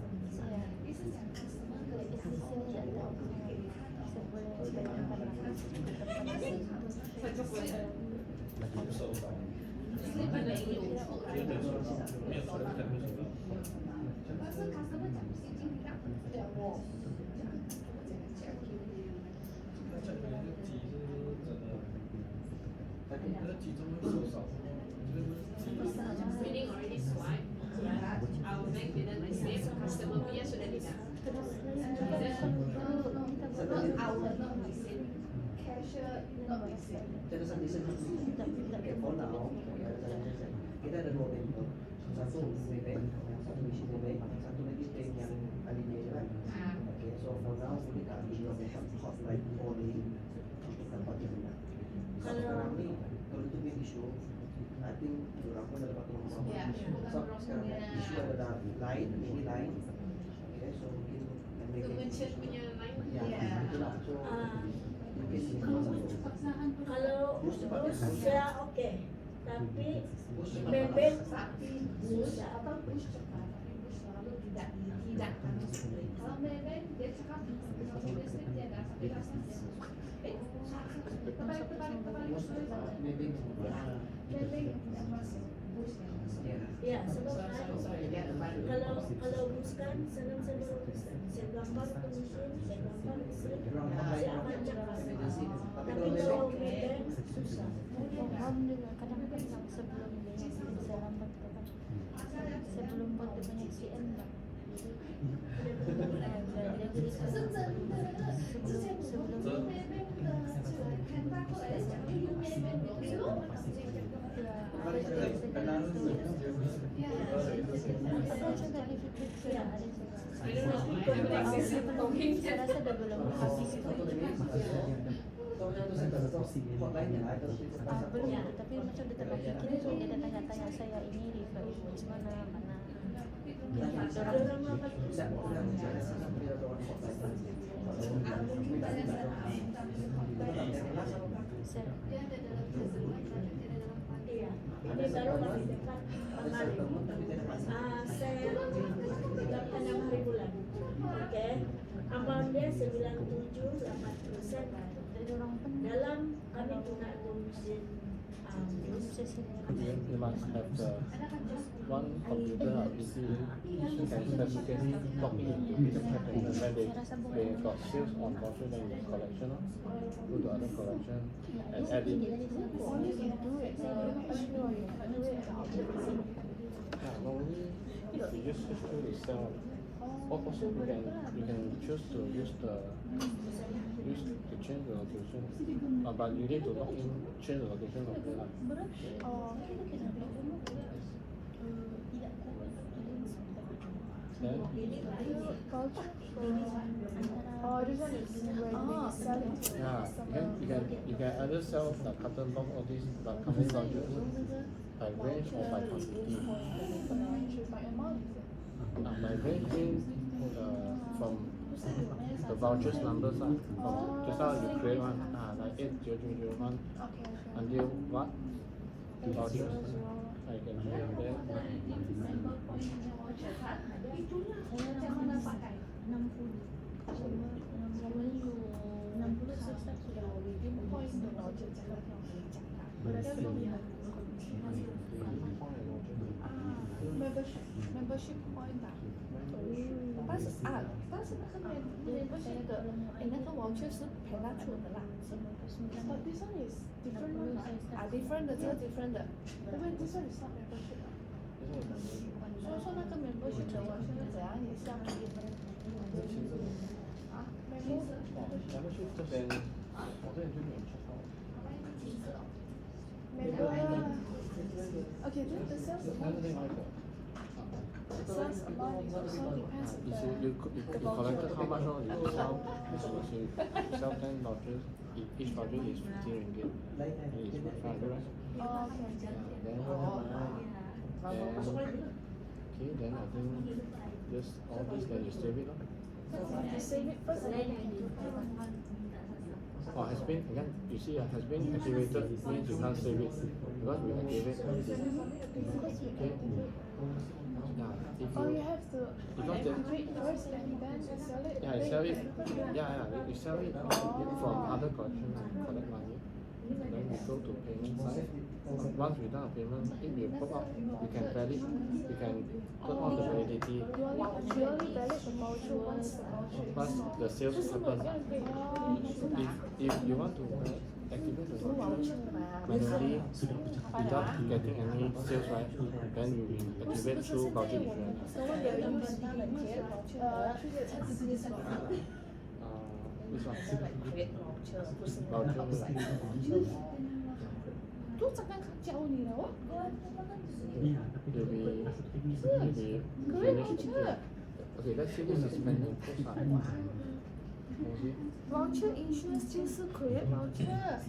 Speaker 2: Meaning already swipe, our bank didn't receive, customer punya sudah tidak.
Speaker 4: Kita ada dua bank, satu bank, satu misi bank, satu lagi bank yang tadi dia jalan. Okay, so for now kita ambil hotline calling untuk dapat jaminan. Sekarang ni kalau itu big issue, I think orang pun dapat ngomong. So sekarang isu adalah line, ini line. Okay, so mungkin
Speaker 2: Itu merchant punya line.
Speaker 4: ya itulah. So
Speaker 7: Kalau Rusia oke, tapi bebek susah.
Speaker 2: Kalau bebek dia cakap biasanya dia nggak sampai rasanya.
Speaker 7: Ya, sebab kalau buskan senang saya gambar penyusun, saya gambar istri, saya akan cakap. Tapi kalau bebek susah.
Speaker 3: Alhamdulillah kadang-kadang sebelum dia bisa lambat kan sebelum buat dia banyak CM kan saya rasa dah belum habis belum, tapi macam dia tengah fikir so dia dah tanya-tanya saya ini refer mana
Speaker 7: Iya, ini baru masih dekat kemarin. Saya 8 hari bulan. Oke, amal dia 97-8%. Dalam kami tunai urusin
Speaker 6: You must have the one computer PC can specifically log into the pattern and when they got sales on voucher then you collection go to other collection and add it. Yeah, normally you just switch to sell. Or also you can choose to use to change the location. But you need to log in, change the location of the then
Speaker 3: this one is where they sell it.
Speaker 6: yeah, you can either sell the carton box or this the company vouchers by range or by quantity. My range means from the vouchers numbers from just now you create one like 80001 until what vouchers I can change there.
Speaker 3: Membership point 但是那个 membership 那个 voucher 是陪他出的啦。But this one is different one. Different 的，这个 different 的。因为 this one is not membership 所以说那个 membership 的 voucher 是怎样也是要给
Speaker 6: membership 这边我这里就没有check到。
Speaker 3: Okay, the sales amount. Sales amount also depends on
Speaker 6: You collected how much on you sell 10 vouchers, each voucher is 15 ringgit. And it's 500, right? Then I think just all this then you save it up.
Speaker 3: You save it first and then you can do
Speaker 6: Has been again you see has been activated means you can't save it because we activate. Okay. Yeah, if
Speaker 3: you have to
Speaker 6: because
Speaker 3: activate first and then you sell it.
Speaker 6: Yeah, you sell it. You sell it from other collections, collect money. Then we go to payment side. Once we done a payment, if you pop up, we can valid. We can put on the validity.
Speaker 3: You only valid the voucher once the voucher is
Speaker 6: Once the sales happen. If you want to activate the voucher manually without getting any sales right, then you will activate through voucher difference.
Speaker 3: So what you're using
Speaker 6: Which one? Voucher.
Speaker 3: 都刚刚教你了哦。
Speaker 6: You'll be finished. Okay, let's see this is spending cost. Okay.
Speaker 3: Voucher insurance 就是 create voucher.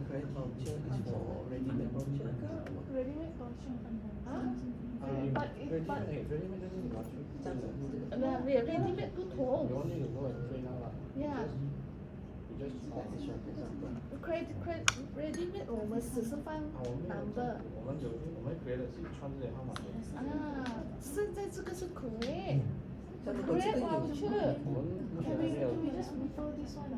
Speaker 4: Create voucher is for ready-made voucher.
Speaker 3: Ready-made voucher.
Speaker 6: Ready-made
Speaker 3: 不同。
Speaker 6: You want me to go and play now lah?
Speaker 3: Yeah.
Speaker 6: You just
Speaker 3: ready made 我们只是放男的
Speaker 6: 我们 create 的是穿这些号码的。
Speaker 3: 啊，现在这个是 create
Speaker 4: 像如果这
Speaker 3: create
Speaker 4: 个有
Speaker 3: voucher
Speaker 6: 我们目前
Speaker 3: can
Speaker 6: 还
Speaker 3: we
Speaker 6: 没有。
Speaker 3: just refer this one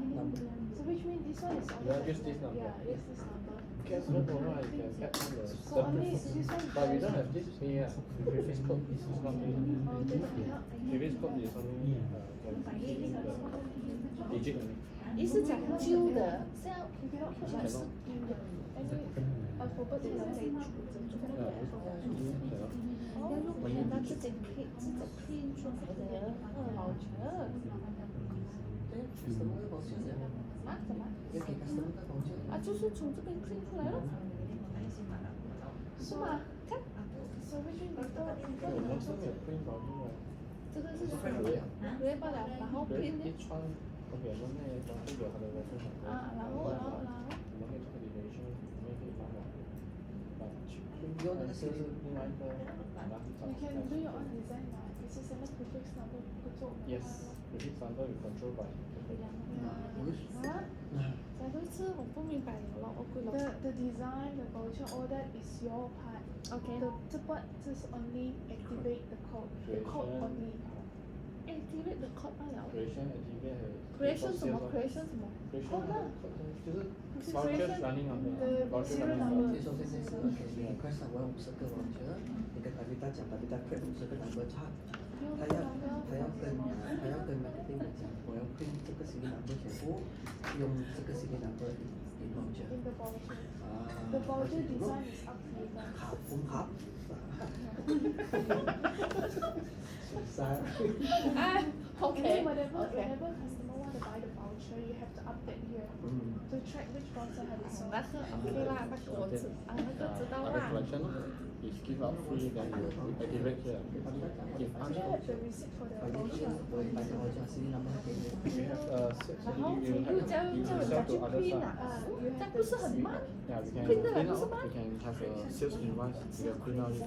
Speaker 3: so which mean this one is
Speaker 6: Yeah, use this number.
Speaker 3: yeah use this number
Speaker 6: Can no problem, you can add on the
Speaker 3: so only this one
Speaker 6: but we don't have this here. The previous code is not here.
Speaker 3: oh then cannot
Speaker 6: Previous code is only the digit only.
Speaker 3: 意思讲旧的，现在 you cannot put like 是旧的，anyway alphabet 都要在组织中的。哦，我看到自己 print 出来的voucher。
Speaker 4: customer voucher 这样
Speaker 3: 啊？怎么？
Speaker 4: 要给 customer 的 voucher
Speaker 3: 啊，就是从这边 print 出来了。是吗？看。So which one
Speaker 6: 我们是没有 print voucher
Speaker 3: 这个是 create 罢了，然后 print 呢？
Speaker 6: each one OK， 我们那个东西有它的 reference
Speaker 3: 啊，然后。
Speaker 6: 我们可以做个 relation， 我们可以把它
Speaker 4: 用那个
Speaker 6: 就是另外一个
Speaker 3: You can do your own design 嘛，你是什么 prefix number 不做？
Speaker 6: Yes, prefix number you control by
Speaker 3: 啊？再多一次，我不明白了，我贵了。The design, the voucher, all that is your part. Okay. The part just only activate the code. The code only. Activate the code 罢了。
Speaker 6: creation activate
Speaker 3: Creation 什么 ？Creation 什么
Speaker 6: creation
Speaker 3: ？code 啦。
Speaker 6: 就是 vouchers running on the voucher running on
Speaker 4: 所以说现在是 OK， 你 request 我要50个 voucher， 你跟 Panda 讲 Panda create 50个 number 他要跟 marketing 讲，我要 print 这个 serial number 全部用这个 serial number in voucher。
Speaker 3: In the voucher.
Speaker 4: 啊
Speaker 3: The voucher design is up to you guys.
Speaker 4: 卡封卡。
Speaker 3: Ah, okay. Whenever customer want to buy the voucher, you have to update here to track which voucher have it sold. 那个 OK 啦，那个我知啊，那个知道
Speaker 6: other
Speaker 3: 啦。
Speaker 6: collection is give out free then you activate here. If
Speaker 3: Do you have the receipt for the
Speaker 4: 我
Speaker 3: voucher?
Speaker 4: 我把这 voucher serial number 给你。
Speaker 6: we have
Speaker 3: 然后
Speaker 6: you
Speaker 3: 又叫
Speaker 6: you
Speaker 3: 人
Speaker 6: sell
Speaker 3: 家
Speaker 6: to
Speaker 3: 去
Speaker 6: other
Speaker 3: print
Speaker 6: side.
Speaker 3: 啊，这样不是很慢？
Speaker 6: Yeah, we can
Speaker 3: print 的
Speaker 6: print
Speaker 3: 不是
Speaker 6: out.
Speaker 3: 吗？
Speaker 6: We can have a sales invoice. We can print out it.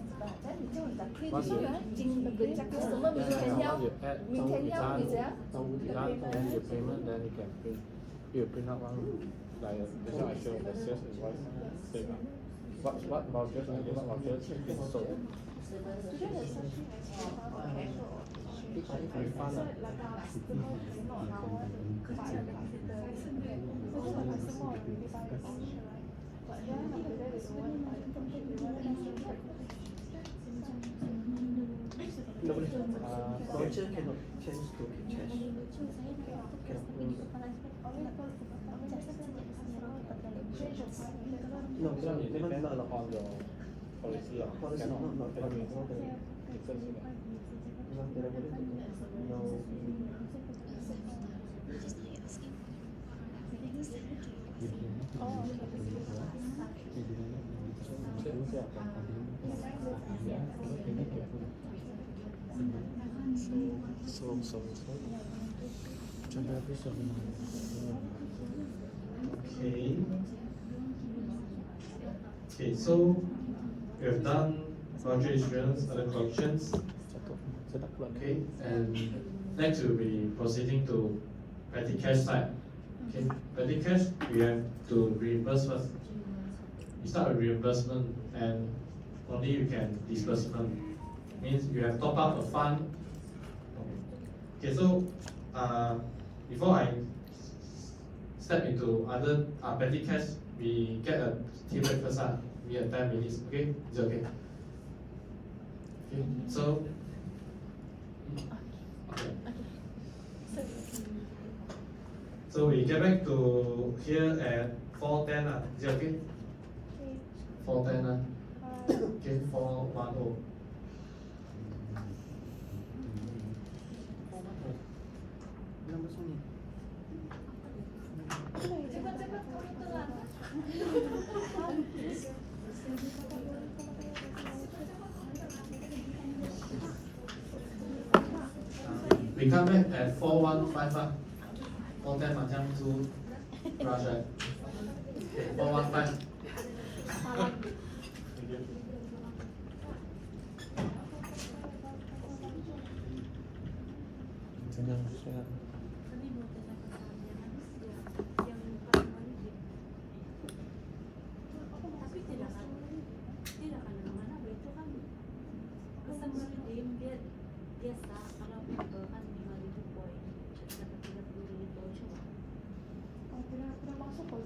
Speaker 3: 你叫人家 print
Speaker 6: Once
Speaker 3: 出
Speaker 6: you
Speaker 3: 来，人家 customer 明
Speaker 6: yeah,
Speaker 3: 天
Speaker 6: yeah,
Speaker 3: 要
Speaker 6: once you add
Speaker 3: 明天要
Speaker 6: done,
Speaker 3: 你怎样？
Speaker 6: done, then you payment, then you can print. You print out one like this one I show the sales invoice. Statement. What vouchers and what vouchers is sold.
Speaker 3: Do you have something extra for cash or
Speaker 6: Refund.
Speaker 3: so like our customer is not want to buy the because the customer already buy the voucher, right? But then after that they don't want to buy the voucher, they want to cash.
Speaker 4: Voucher cannot change to cash.
Speaker 3: Change your price.
Speaker 4: No,
Speaker 6: This one is
Speaker 4: not
Speaker 6: depend
Speaker 4: allowed.
Speaker 6: on your policy.
Speaker 4: Policy,
Speaker 6: Cannot,
Speaker 4: not
Speaker 6: cannot be
Speaker 4: not
Speaker 6: okay.
Speaker 4: Memang tidak boleh no.
Speaker 3: Oh,
Speaker 5: So. Coba bisa
Speaker 1: Okay, so we have done voucher issuance, other collections. Okay, and next we'll be proceeding to petty cash side. Okay, petty cash we have to reimburse first. You start with reimbursement and only you can disbursement. Means you have top up a fund. Okay, so before I step into other petty cash, we get a tea break first. We have 10 minutes. Okay, is it okay? Okay, so. Okay. So we get back to here at 4:10. Is it okay? 4:10. Okay, 4:10.
Speaker 4: Nombor sini.
Speaker 1: We come back at 4:15. 4:10 macam tu rush right? 4:15.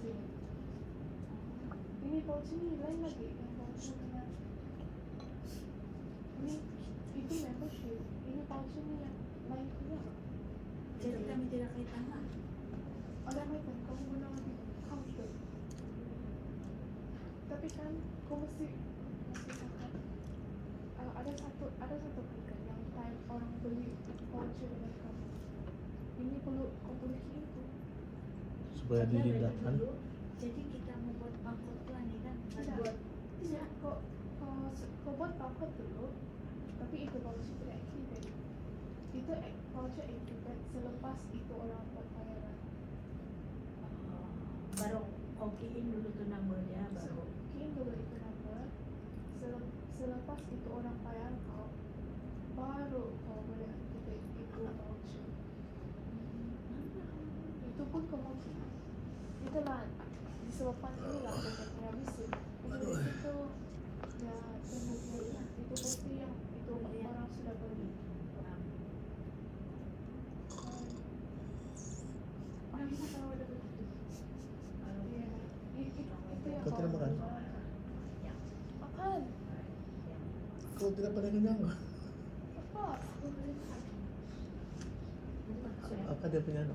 Speaker 3: sini. Ini pouch ini lain lagi yang pouch dengan ini itu membership. Ini pouch ini yang lain punya.
Speaker 7: Jadi kami tidak kaitan lah.
Speaker 3: Ada kaitan kamu gunakan di counter. Tapi kan kau mesti cakap ada satu harga yang time orang beli voucher dengan kamu. Ini perlu kau perlu itu.
Speaker 5: Supaya
Speaker 7: Ada
Speaker 5: dilindahkan.
Speaker 7: dulu, jadi kita membuat barcode plan ini kan
Speaker 3: Tidak, tidak. Kau buat barcode dulu, tapi itu voucher tidak activate. Itu voucher activate selepas itu orang buat bayaran.
Speaker 7: baru kau key-in dulu tuh numbernya baru.
Speaker 3: Key dulu itu number. Selepas itu orang bayar kau, baru kau boleh activate itu voucher. Itu pun kau itulah disebabkan inilah punya bisnis. Itu ya tentunya itu pasti yang itu orang sudah beli. Orang bisa tahu ada begitu. Iya, itu yang
Speaker 5: Kau tidak makan?
Speaker 3: Makan.
Speaker 5: Kau tidak pernah kenyang.
Speaker 3: Apa? Aku boleh makan.
Speaker 5: Apa dia punya no?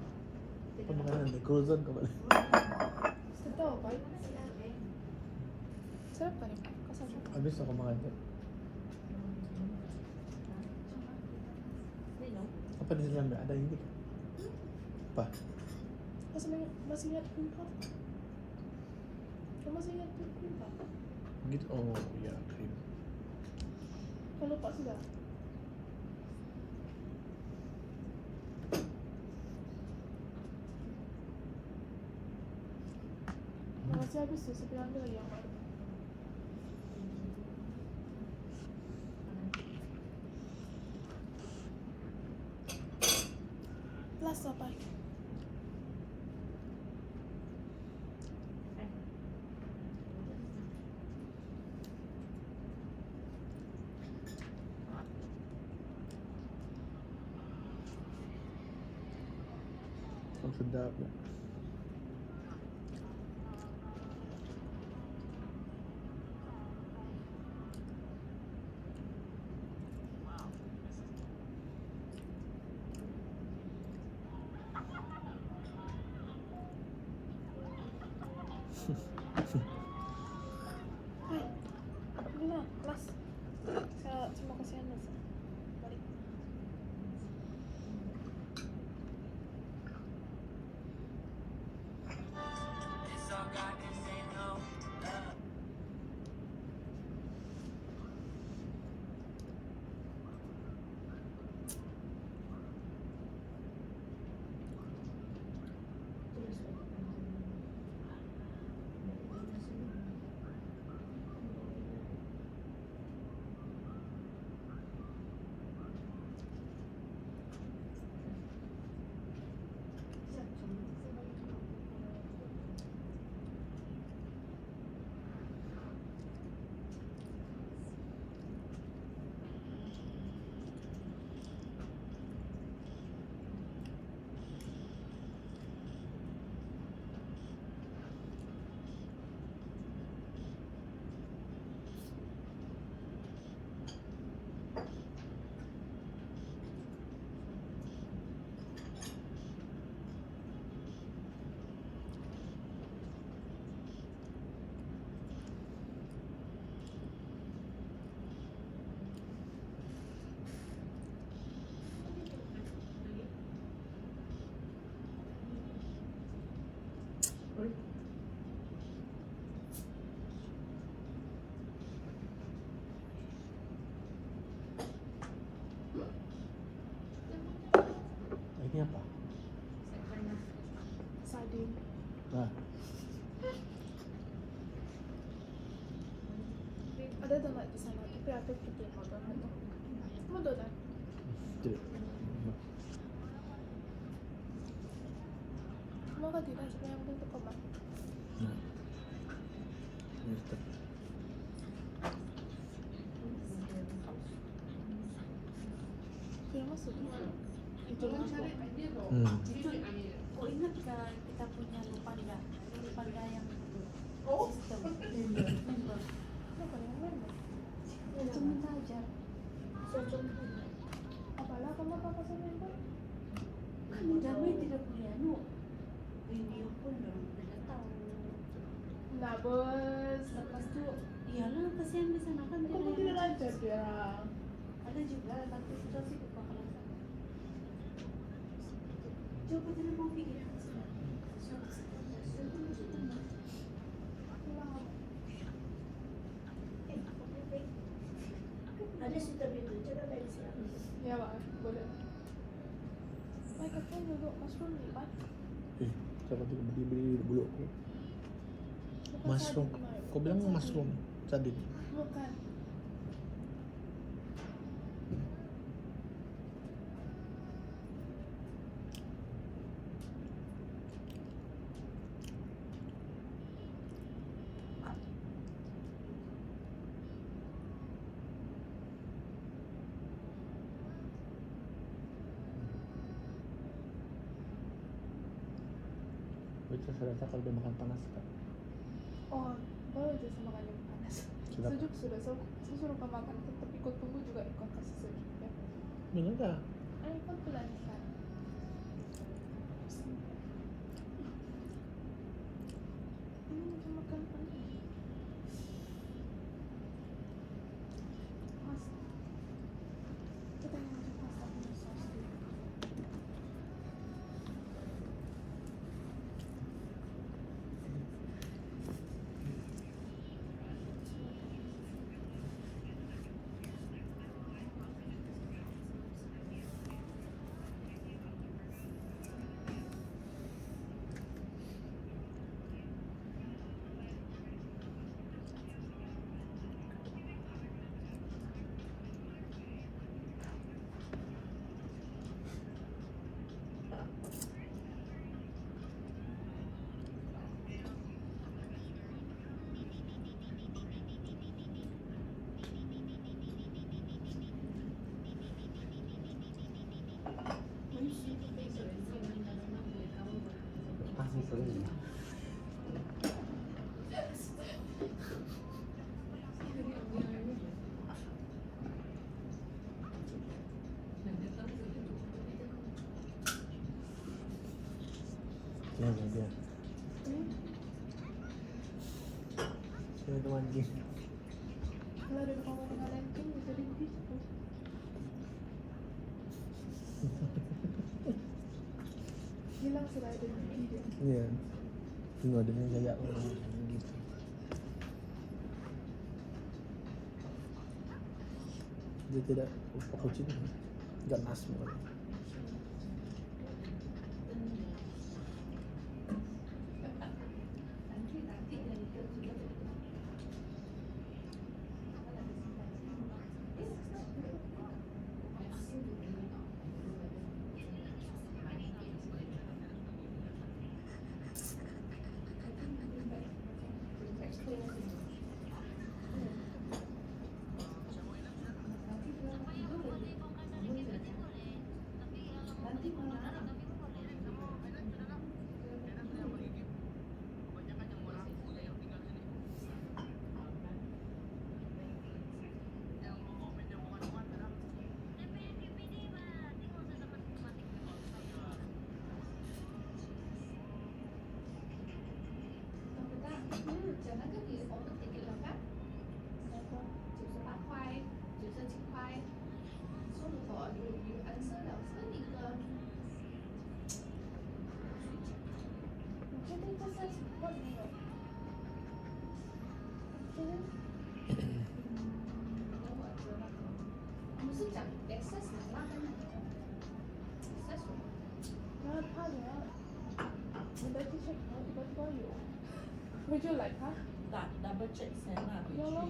Speaker 5: Apa makanan ni? Croissant kau balik.
Speaker 3: Sedap, baik. Sedap kan ni? Kau sedap.
Speaker 5: Habis aku makan tu. Apa di dalam ada ini? Apa?
Speaker 3: Masih ingat kumpul? Kau masih ingat kumpul?
Speaker 5: Gitu. Oh ya, krim.
Speaker 3: Kau lupa sudah? Masih habis tu, saya ambil lagi yang baru. Last apa?
Speaker 5: Oh, sedap ya.
Speaker 3: Hai, ini lah, kelas. Saya terima kasih Anda. Balik.
Speaker 5: Ini apa?
Speaker 3: Sardin.
Speaker 5: Nah,
Speaker 3: Ada donat di sana, tapi aku kita mau donat. Mau donat?
Speaker 5: tidak.
Speaker 3: Mau kan tidak supaya yang bentuk apa?
Speaker 5: Nah, ini sedap.
Speaker 3: Kira masuk. Itu kan cari.
Speaker 5: Hmm.
Speaker 7: Kau ingat kan kita punya Panda? Panda yang itu.
Speaker 3: Oh.
Speaker 7: Sistem.
Speaker 3: Member.
Speaker 7: Member.
Speaker 3: Kenapa yang member?
Speaker 7: Iya,
Speaker 3: Cuma minta ajar.
Speaker 7: Contoh.
Speaker 3: Apalah kamu apa sama member?
Speaker 7: Kan kami tidak punya video pun dong tidak tahu.
Speaker 3: Nah bos, lepas tu
Speaker 7: Iyalah kasihan di sana kan
Speaker 3: kamu tidak lancar dia.
Speaker 7: ada juga tapi situasi kebakaran. Coba tidak mau pikir ada situ itu coba dari siapa?
Speaker 3: Ya pak, boleh. Mai katanya duduk mushroom ni pak.
Speaker 5: Siapa tuh beli bulu aku?
Speaker 3: Bukan
Speaker 5: Mushroom.
Speaker 3: sardin, Mai.
Speaker 5: Kau bilang
Speaker 3: Bukan
Speaker 5: mushroom, sardin.
Speaker 3: Bukan.
Speaker 5: Baca saya rasa kalau dia makan panas kan.
Speaker 3: Oh, baru aja sama makan yang panas.
Speaker 5: Sudah.
Speaker 3: Sejuk sudah, so, saya suruh kau makan, tetap ikut tunggu juga ikut kasih sejuk ya.
Speaker 5: Benar dah.
Speaker 3: Ayo ikut pelan-pelan. Ini macam makan panas. Mas, kita yang macam pasta punya saus dulu.
Speaker 5: Masih sering. Ya, dia. Saya tuh anjing.
Speaker 3: Kalau ada kamu dengan ranking bisa gitu. Hilang sudah ada gigi dia.
Speaker 5: Iya. Tinggal dengan gaya orang gitu. Dia tidak kucing, ganas semua.
Speaker 2: 讲那个你我们 ticket 了吧？98块、97块。So 如果you answer 了这一个，
Speaker 3: 我确定这是问没有？确定？
Speaker 2: 我们是讲 access 的那个 access 什么？
Speaker 3: 然后他怎样？你的 T 恤然后tiba-tiba有，我就来他，
Speaker 8: Tak double check saya lah.
Speaker 3: ya lor.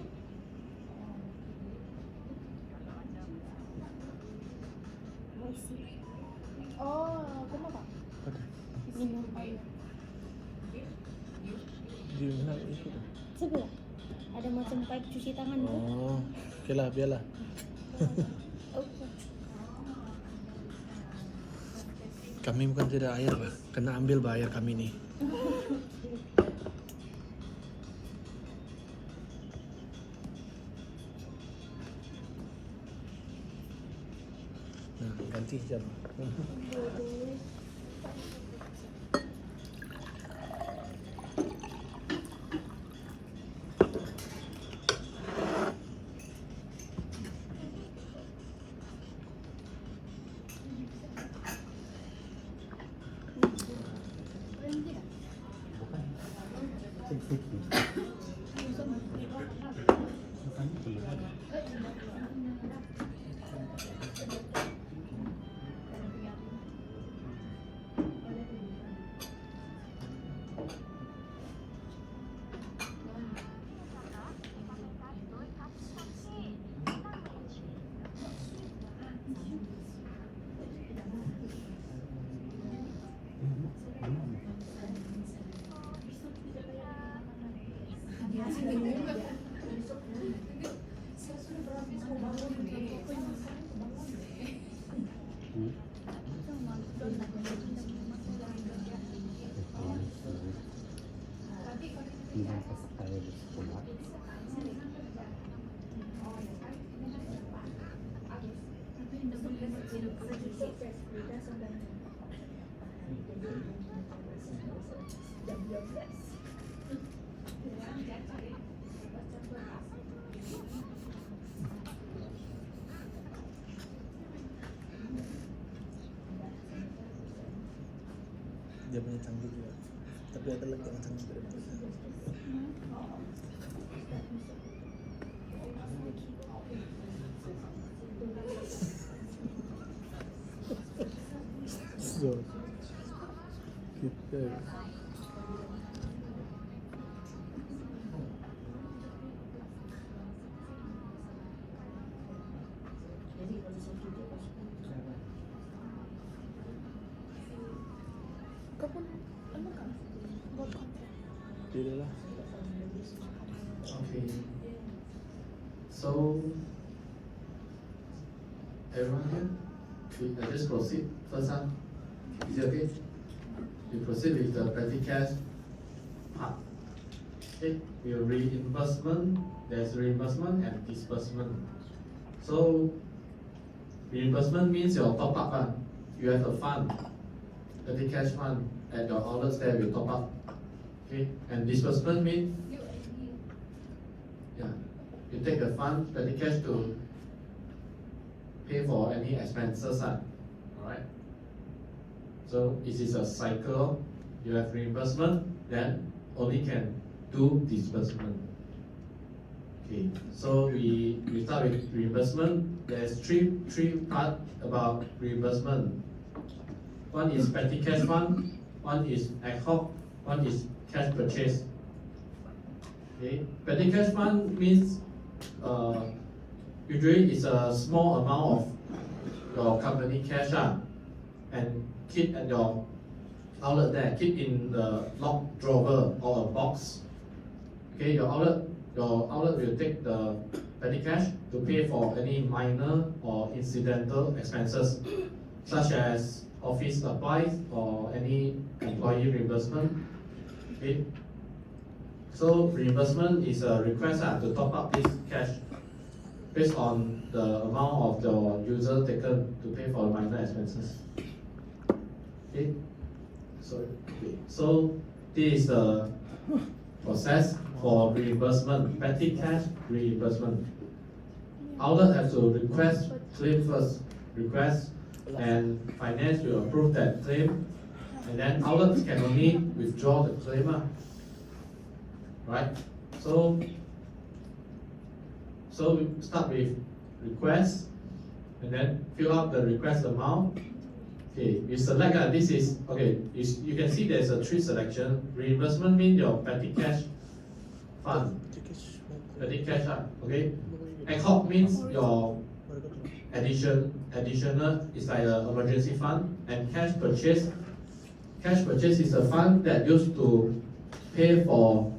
Speaker 3: Oh, kenapa?
Speaker 5: Ada.
Speaker 7: Minum
Speaker 3: Air.
Speaker 5: Di mana itu?
Speaker 7: sebelah ada macam pipe cuci tangan tu.
Speaker 5: Oh, oke lah, biarlah.
Speaker 7: Okay.
Speaker 5: Kami bukan tidak air, Pak. Kena ambil Pak air kami nih. nanti jam. Dia punya canggih juga, tapi ada lagi yang canggih daripada so kita
Speaker 3: Kau pun ano ka? Buat content.
Speaker 5: tidak lah.
Speaker 1: Okay. So, everyone here? I just proceed first one. Is it okay? We proceed with the petty cash part. Okay, we reimbursement, there's reimbursement and disbursement. So, reimbursement means your top up one. You have a fund, petty cash fund at your outlets there, you top up. Okay, and disbursement means you take the fund, petty cash to pay for any expenses. Alright? So this is a cycle. You have reimbursement, then only can do disbursement. Okay, so we start with reimbursement. There's three parts about reimbursement. One is petty cash fund, one is ad hoc, one is cash purchase. Okay, petty cash fund means usually it's a small amount of your company cash and keep at your outlet there, keep in the lock drawer or a box. Okay, your outlet will take the petty cash to pay for any minor or incidental expenses such as office supplies or any employee reimbursement. Okay, so reimbursement is a request to top up this cash based on the amount of the user taken to pay for the minor expenses. Okay, so this is the process for reimbursement, petty cash reimbursement. Outlet has to request claim first, and finance will approve that claim, and then outlets can only withdraw the claim. Right? So we start with request, and then fill out the request amount. Okay, you select this is okay. You can see there's a three selection. Reimbursement means your petty cash fund, petty cash. Okay, ad hoc means your additional is like an emergency fund, and cash purchase. Cash purchase is a fund that used to pay to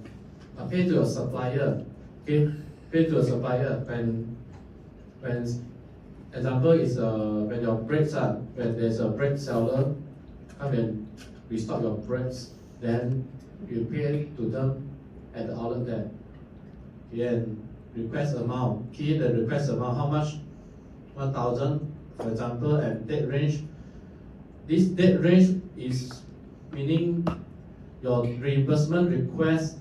Speaker 1: your supplier. Okay, pay to a supplier when example is when your breaks when there's a break seller come and restock your breaks, then you pay to them at the outlet there. Okay, and request amount, key in the request amount, how much? 1,000 for example, and date range. This date range is meaning your reimbursement request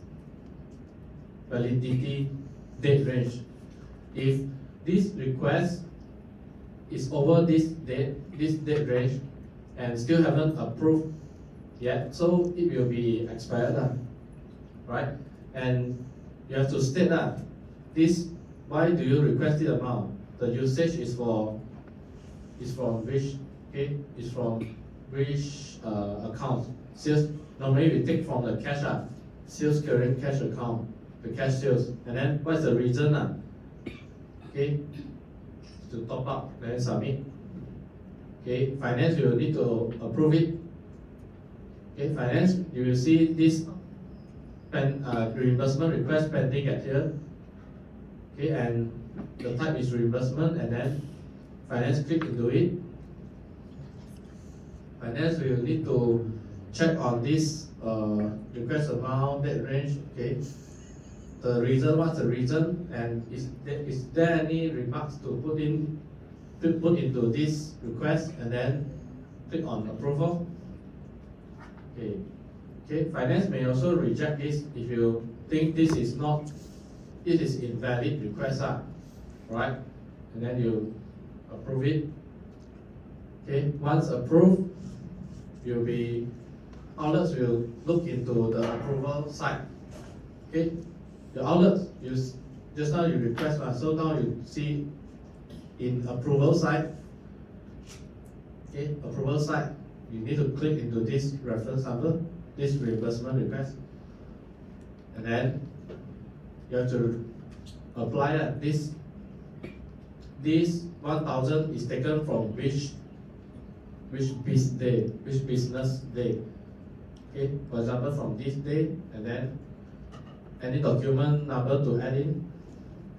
Speaker 1: validity date range. If this request is over this date range and still haven't approved yet, so it will be expired, right? And you have to state that this, why do you request the amount? The usage is from which, okay, is from which account? Sales, normally we take from the cash, sales clearing cash account, the cash sales, and then what's the reason, okay, to top up, then submit. Okay, finance, you will need to approve it. Okay, finance, you will see this reimbursement request pending at here. Okay, and the type is reimbursement, and then finance click into it. Finance will need to check on this request amount, date range. Okay, the reason, what's the reason, and is there any remarks to put into this request, and then click on approval. Okay, finance may also reject this if you think this is invalid request, right? And then you approve it. Okay, once approved, outlets will look into the approval side. Okay, the outlets, just now you request, so now you see in approval side. Okay, approval side, you need to click into this reference number, this reimbursement request, and then you have to apply that this 1,000 is taken from which business day. Okay, for example, from this day, and then any document number to add in,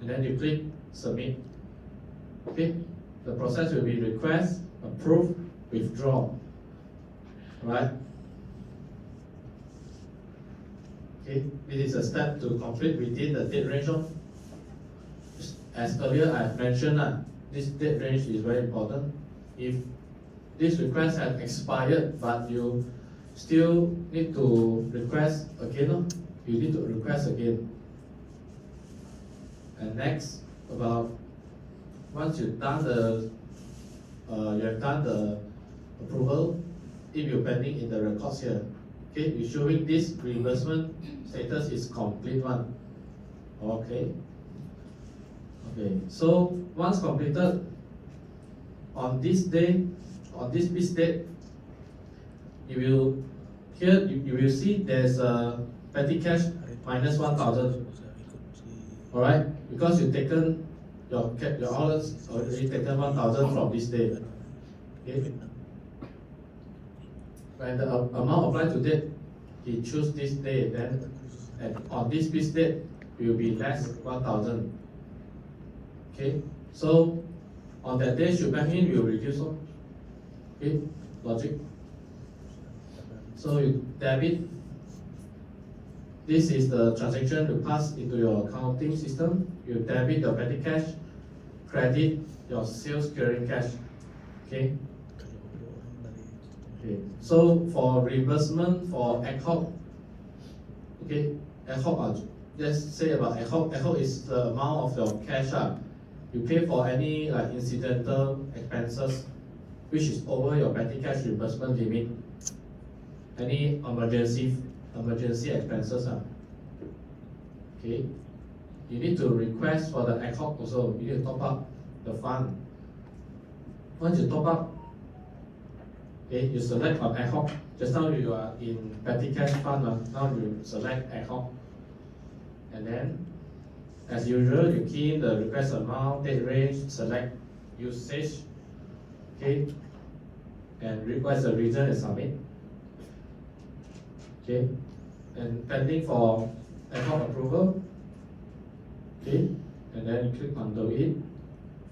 Speaker 1: and then you click submit. Okay, the process will be request, approve, withdraw. Right? Okay, it is a step to complete within the date range. As earlier I mentioned, this date range is very important. If this request has expired, but you still need to request again, you need to request again. And next, once you've done the approval, it will pending in the records here. Okay, you're showing this reimbursement status is complete one. Okay. Okay, so once completed, on this day, on this piece date, you will see there's a petty cash minus 1,000. All right, because you've taken your outlets already taken 1,000 from this day. Okay. When the amount applied to date, he choose this day, then on this piece date, it will be less 1,000. Okay, so on that day, should bank in will reduce. Okay, logic. So you debit. This is the transaction to pass into your accounting system. You debit your petty cash, credit your sales clearing cash. Okay. Okay. So for reimbursement for ad hoc, okay, ad hoc. Just say about ad hoc. Ad hoc is the amount of your cash. You pay for any incidental expenses, which is over your petty cash reimbursement limit. Any emergency expenses. Okay. You need to request for the ad hoc also. You need to top up the fund. Once you top up, okay, you select on ad hoc. Just now you are in petty cash fund. Now you select ad hoc, and then, as usual, you key in the request amount, date range, select usage, okay, and request the reason and submit. Okay, and pending for ad hoc approval. Okay, and then you click onto it.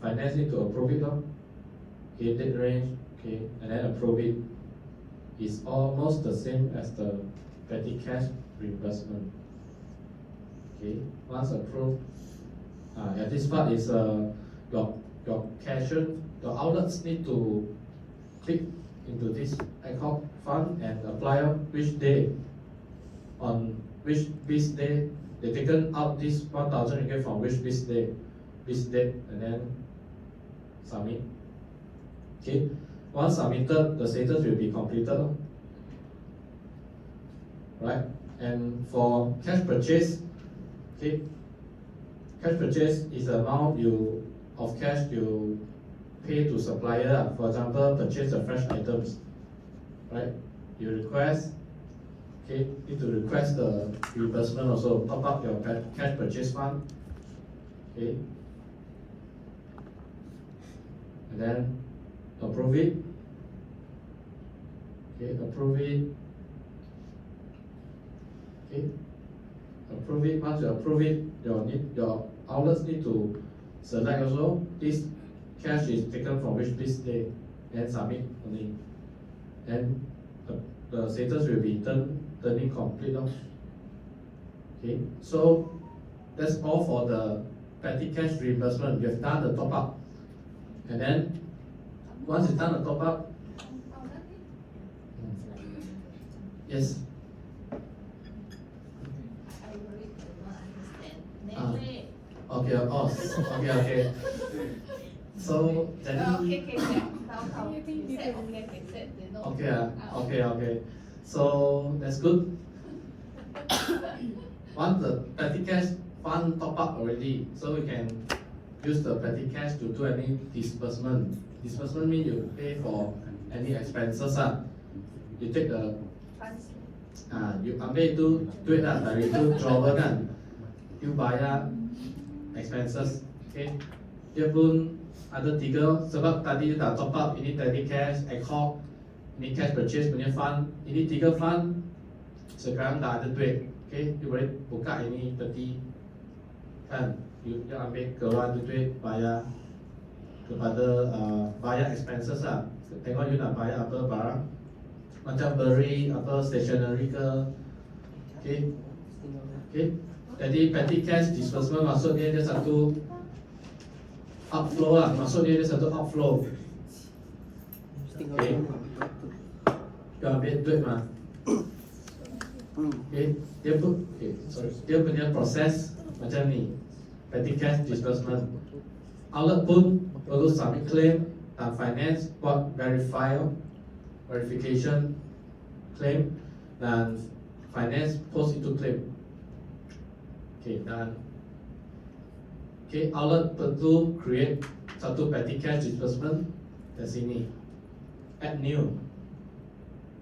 Speaker 1: Finance need to approve it. Okay, date range. Okay, and then approve it. It's almost the same as the petty cash reimbursement. Okay, once approved, this part is your the outlets need to click into this ad hoc fund and apply which day, on which business day they taken out this 1,000 ringgit from which business day, and then submit. Okay, once submitted, the status will be completed, right? And for cash purchase, okay, cash purchase is the amount of cash you pay to supplier. For example, purchase the fresh items, right? You request, okay, need to request the reimbursement also, top up your cash purchase fund, okay, and then approve it, okay, approve it, okay, approve it. Once you approve it, your outlets need to select also this cash is taken from which business day, and submit only, and the status will be turning complete. Okay, so that's all for the petty cash reimbursement. You have done the top up, and then once you done the top up, yes.
Speaker 8: I really do not understand.
Speaker 1: Ah.
Speaker 8: Never.
Speaker 1: Okay, okay. So then.
Speaker 2: Okay, now, you said okay, fix it, you know.
Speaker 1: Okay. So that's good. Once the petty cash fund top up already, so we can use the petty cash to do any disbursement. Disbursement means you pay for any expenses. You take the you ambil itu duit lah dari itu drawer kan, you bayar expenses. Okay, dia pun ada tiga, sebab tadi dah top up, ini petty cash, ad hoc, ini cash purchase punya fund, ini tiga fund sekarang dah ada duit. Okay, you boleh buka ini peti kan, you ambil keluar duit bayar kepada bayar expenses lah. Tengok you nak bayar apa barang, macam beri apa stationery ke. Okay, jadi petty cash disbursement maksudnya dia satu outflow lah, maksudnya dia satu outflow. Okay, you ambil duit mah. Okay, dia punya proses macam ni, petty cash disbursement. Outlet pun perlu submit claim dan finance buat verification claim, dan finance post itu claim. Okay, dan outlet perlu create satu petty cash disbursement di sini, add new.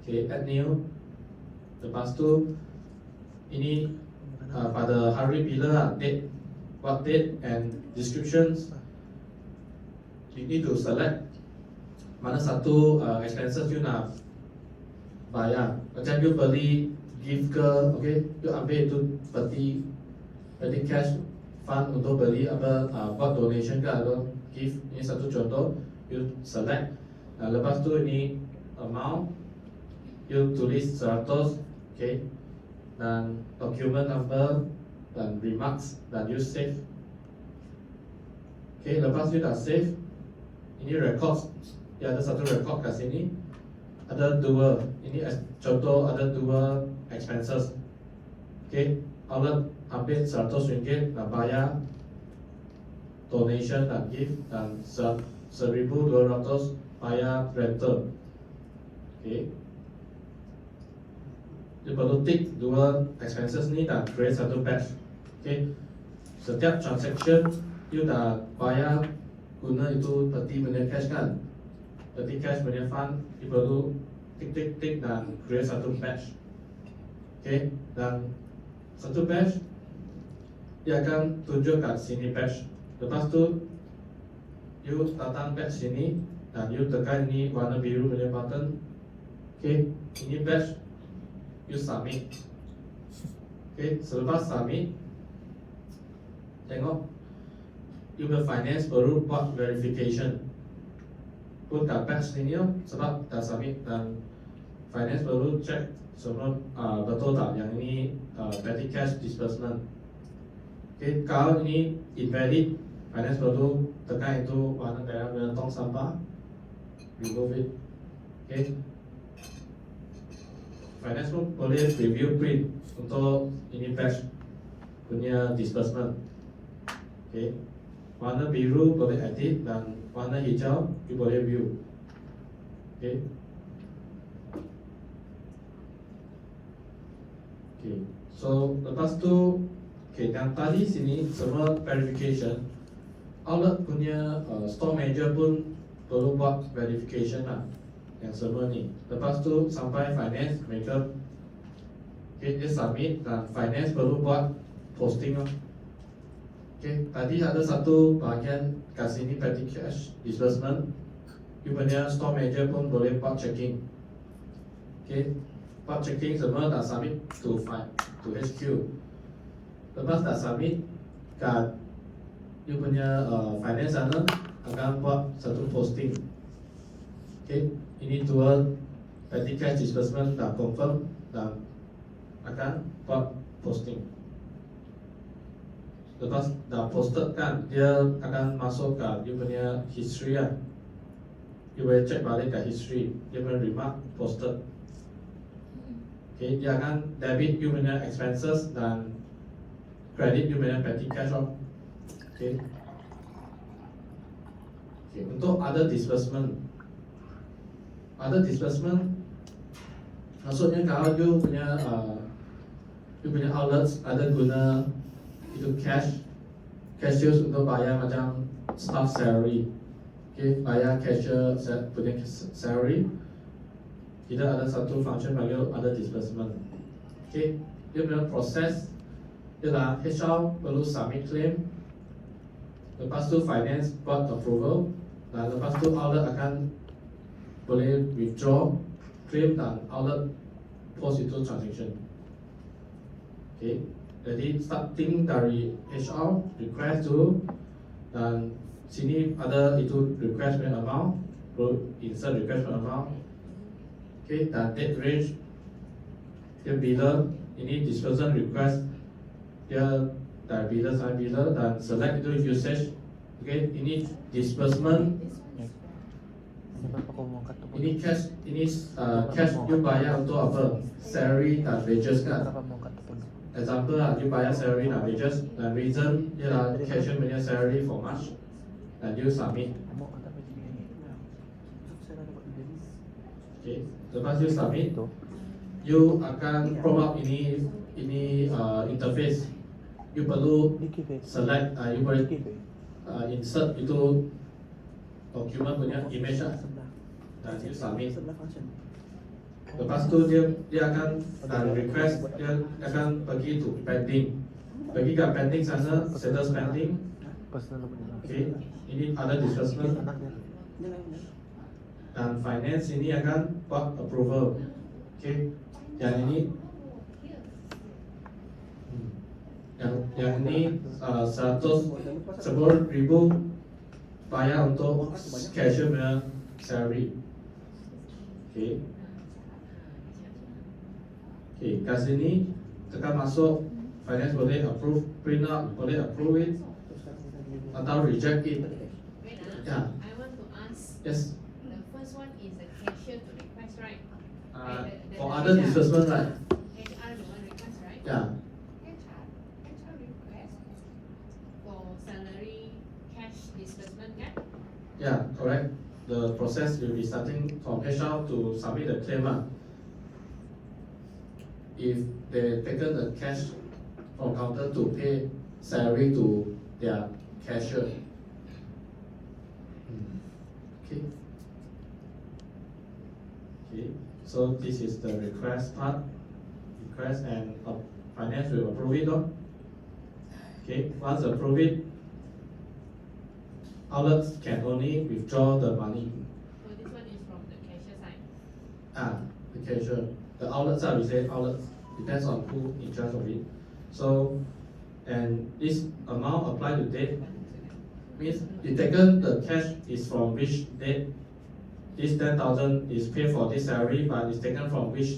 Speaker 1: Okay, add new. Lepas tu ini pada hari bila date, what date and descriptions, you need to select mana satu expenses you nak bayar. Macam you beli gift ke, okay, you ambil itu petty cash fund untuk beli apa, buat donation ke atau gift. Ini satu contoh, you select. Lepas tu ini amount, you tulis 100, okay, dan document number dan remarks, dan you save. Okay, lepas you dah save, ini records, ya ada satu record kat sini, ada dua, ini contoh ada dua expenses. Okay, outlet ambil 100 ringgit dan bayar donation dan gift, dan 1,200 bayar rental. Okay, you perlu tick dua expenses ni dan create satu batch. Okay, setiap transaction you dah bayar guna itu peti punya cash kan, peti cash punya fund, you perlu tick dan create satu batch. Okay, dan satu batch dia akan tunjuk kat sini batch. Lepas tu you datang batch sini dan you tekan ini warna biru punya button. Okay, ini batch, you submit. Okay, selepas submit, tengok you finance perlu buat verification. Put kat batch ni sebab dah submit, dan finance perlu check semua betul tak yang ini petty cash disbursement. Okay, kalau ini invalid, finance perlu tekan itu warna merah punya tong sampah, remove it. Okay. Finance pun boleh review print untuk ini batch punya disbursement. Okay. Warna biru boleh edit dan warna hijau you boleh view. Okay. Okay. So lepas tu, okay, yang tadi sini semua verification. Outlet punya store manager pun perlu buat verification lah, yang semua ni. Lepas tu sampai finance mereka, okay, dia submit dan finance perlu buat posting lah. Okay, tadi ada satu bahagian kat sini petty cash disbursement. You punya store manager pun boleh buat checking. Okay, buat checking semua dah submit to HQ. Lepas dah submit, kat you punya finance sana akan buat satu posting. Okay, ini dua petty cash disbursement dah confirm dan akan buat posting. Lepas dah posted kan, dia akan masuk ke you punya history lah. You boleh check balik ke history, dia punya remark posted. Okay, dia akan debit you punya expenses dan credit you punya petty cash lah. Okay. Okay, untuk other disbursement, maksudnya kalau you punya outlets ada guna itu cash use untuk bayar macam staff salary, okay, bayar cashier punya salary, kita ada satu function panggil other disbursement. Okay, dia punya proses ialah HR perlu submit claim, lepas tu finance buat approval, dan lepas tu outlet akan boleh withdraw claim dan outlet post itu transaction. Okay, jadi starting dari HR request tu, dan sini ada itu request punya amount, perlu insert request punya amount. Okay, dan date range dia bila ini disbursement request dia dari bila sampai bila, dan select itu usage. Okay, ini disbursement, ini cash, cash you bayar untuk apa? Salary dan wages kan? Example lah, you bayar salary dan wages, dan reason ialah cashier punya salary for March, dan you submit. Okay, lepas you submit, you akan prompt up ini interface. You perlu select, you boleh insert itu document punya image lah, dan you submit. Lepas tu dia akan request, dia akan pergi to pending, pergi ke pending sana, status pending. Okay, ini ada disbursement, dan finance ini akan buat approval. Okay, yang ini ini 10,000 bayar untuk cashier punya salary. Okay. Okay, kat sini tekan masuk, finance boleh approve, print out, boleh approve it atau reject it. Yeah.
Speaker 8: I want to ask.
Speaker 1: Yes.
Speaker 8: The first one is the cashier to request, right?
Speaker 1: For other disbursement, right?
Speaker 8: HR the one request, right?
Speaker 1: Yeah.
Speaker 8: HR request for salary cash disbursement, kan?
Speaker 1: Yeah, correct. The process will be starting from HR to submit the claim. If they taken the cash from counter to pay salary to their cashier. Okay. Okay. So this is the request part. Request, and finance will approve it. Okay. Once approve it, outlets can only withdraw the money.
Speaker 8: So this one is from the cashier side.
Speaker 1: The cashier. The outlets are, we say outlets, depends on who in charge of it. So, and this amount applied to date means you taken the cash is from which date. This 10,000 is paid for this salary, but it's taken from which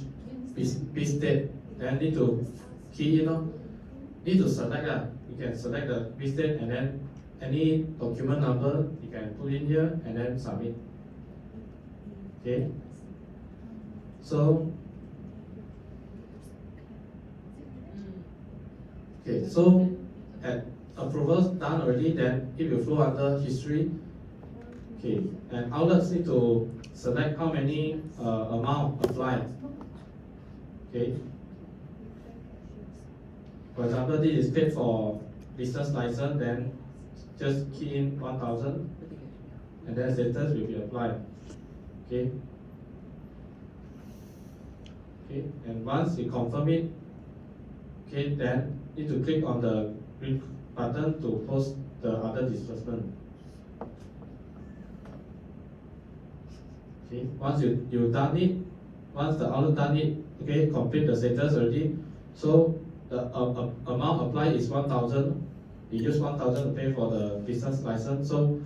Speaker 1: date. Then need to key in. Need to select. You can select the date and then any document number, you can put in here and then submit. Okay. So, okay, so at approvals done already, then it will flow under history. Okay, and outlets need to select how many amount applied. Okay. For example, this is paid for business license, then just key in 1,000, and then status will be applied. Okay. Okay, and once you confirm it, okay, then need to click on the green button to post the other disbursement. Okay, once you done it, once the outlet done it, okay, complete the status already. So the amount applied is 1,000. You use 1,000 to pay for the business license. So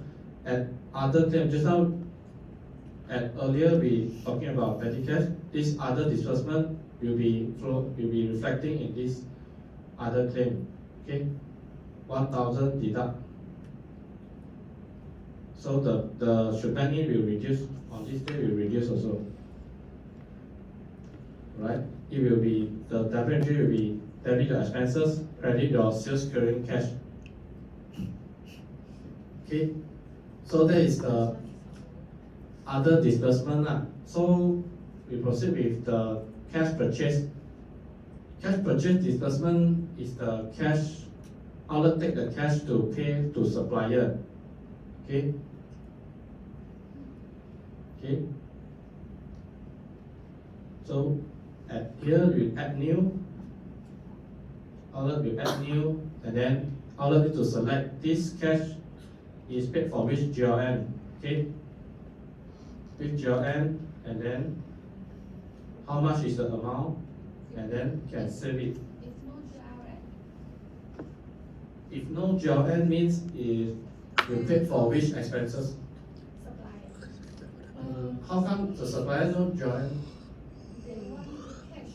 Speaker 1: at other claim, just now, at earlier we talking about petty cash. This other disbursement will be reflecting in this other claim. Okay, 1,000 deduct. So the shebang in will reduce on this day, will reduce also. Right? It will be the debit entry will be debit the expenses, credit your sales clearing cash. Okay, so that is the other disbursement. So we proceed with the cash purchase. Cash purchase disbursement is the cash outlet take the cash to pay to supplier. Okay. Okay. So at here we add new. Outlet will add new, and then outlet need to select this cash is paid for which GLN. Okay. With GLN, and then how much is the amount, and then can save it. If no GLN means is you paid for which expenses? How come the supplier no GLN?
Speaker 2: They want cash.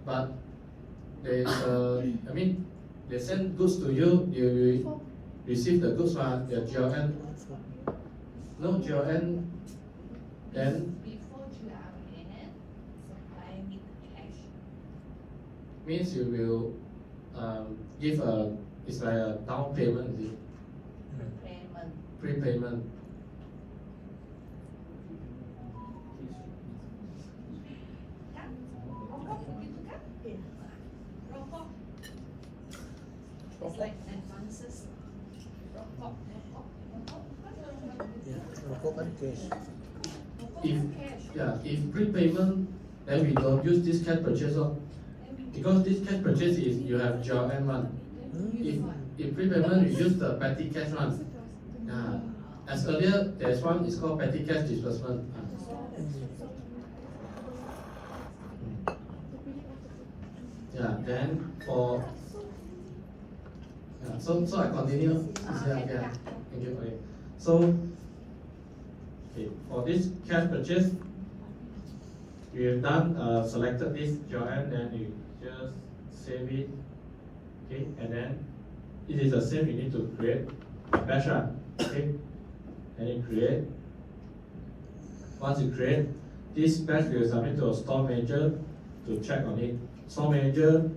Speaker 1: But they I mean they send goods to you, you receive the goods from your GLN. No GLN, then
Speaker 2: Before GLN, supply need cash.
Speaker 1: means you will give it's like a down payment, is it?
Speaker 2: Prepayment.
Speaker 1: Prepayment.
Speaker 2: Kan? Rokok begitu kan? Rokok. It's like advances. Rokok.
Speaker 5: Ya, rokok kan cash.
Speaker 1: If prepayment, then we don't use this cash purchase because this cash purchase is you have GLN one. If prepayment, you use the petty cash one. As earlier, there's one is called petty cash disbursement. Then for so I continue. Thank you. Okay. So for this cash purchase, you have done selected this GLN, then you just save it. Okay, and then it is the same. You need to create a batch. Okay, and you create. Once you create, this batch will submit to a store manager to check on it. Store manager,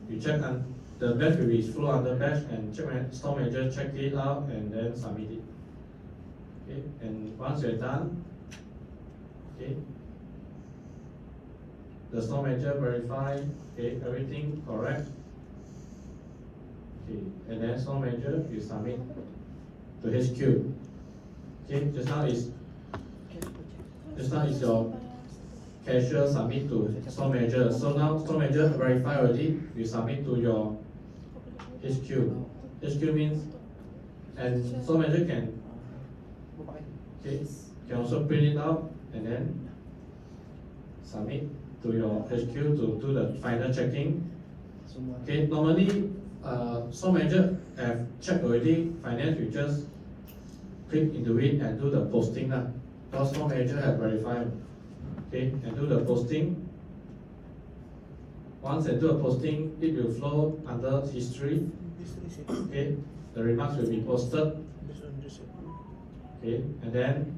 Speaker 1: you check on the batch will be flow under batch, and store manager check it out and then submit it. Okay, and once you're done, okay, the store manager verify, okay, everything correct. Okay, and then store manager you submit to HQ. Okay, just now is your cashier submit to store manager. So now store manager verify already, you submit to your HQ. HQ means, and store manager can also print it out and then submit to your HQ to do the final checking. Okay, normally store manager have checked already, finance you just click into it and do the posting lah. Because store manager have verified. Okay, and do the posting. once I do a posting, it will flow under history. Okay, the remarks will be posted. Okay, and then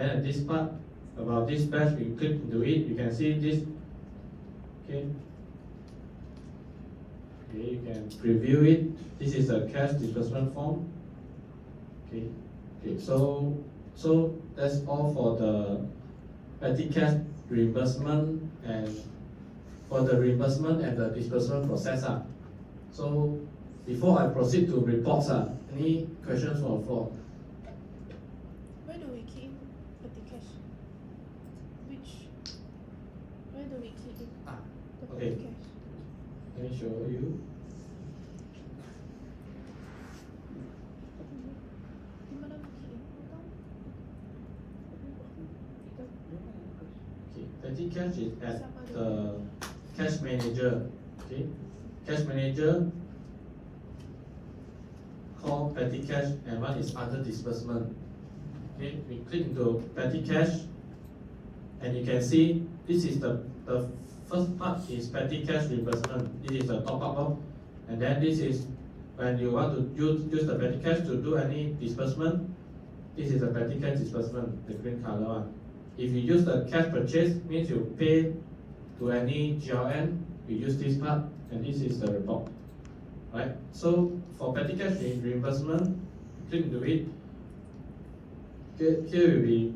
Speaker 1: at this part about this batch, we click into it. You can see this. Okay. Okay, you can preview it. This is a cash disbursement form. Okay. Okay. So that's all for the petty cash reimbursement and for the reimbursement and the disbursement process. So before I proceed to reports, any questions from the floor?
Speaker 3: Where do we key in petty cash? Where do we key in the
Speaker 1: Okay.
Speaker 3: petty cash?
Speaker 1: Let me show you.
Speaker 3: Di mana nak key in?
Speaker 1: Okay, petty cash is at the cash manager. Okay, cash manager call petty cash, and one is other disbursement. Okay, we click into petty cash, and you can see this is the first part is petty cash reimbursement. This is the top up, and then this is when you want to use the petty cash to do any disbursement. This is the petty cash disbursement, the green color one. If you use the cash purchase, means you pay to any GLN, you use this part, and this is the report. Right? So for petty cash reimbursement, click into it. Here will be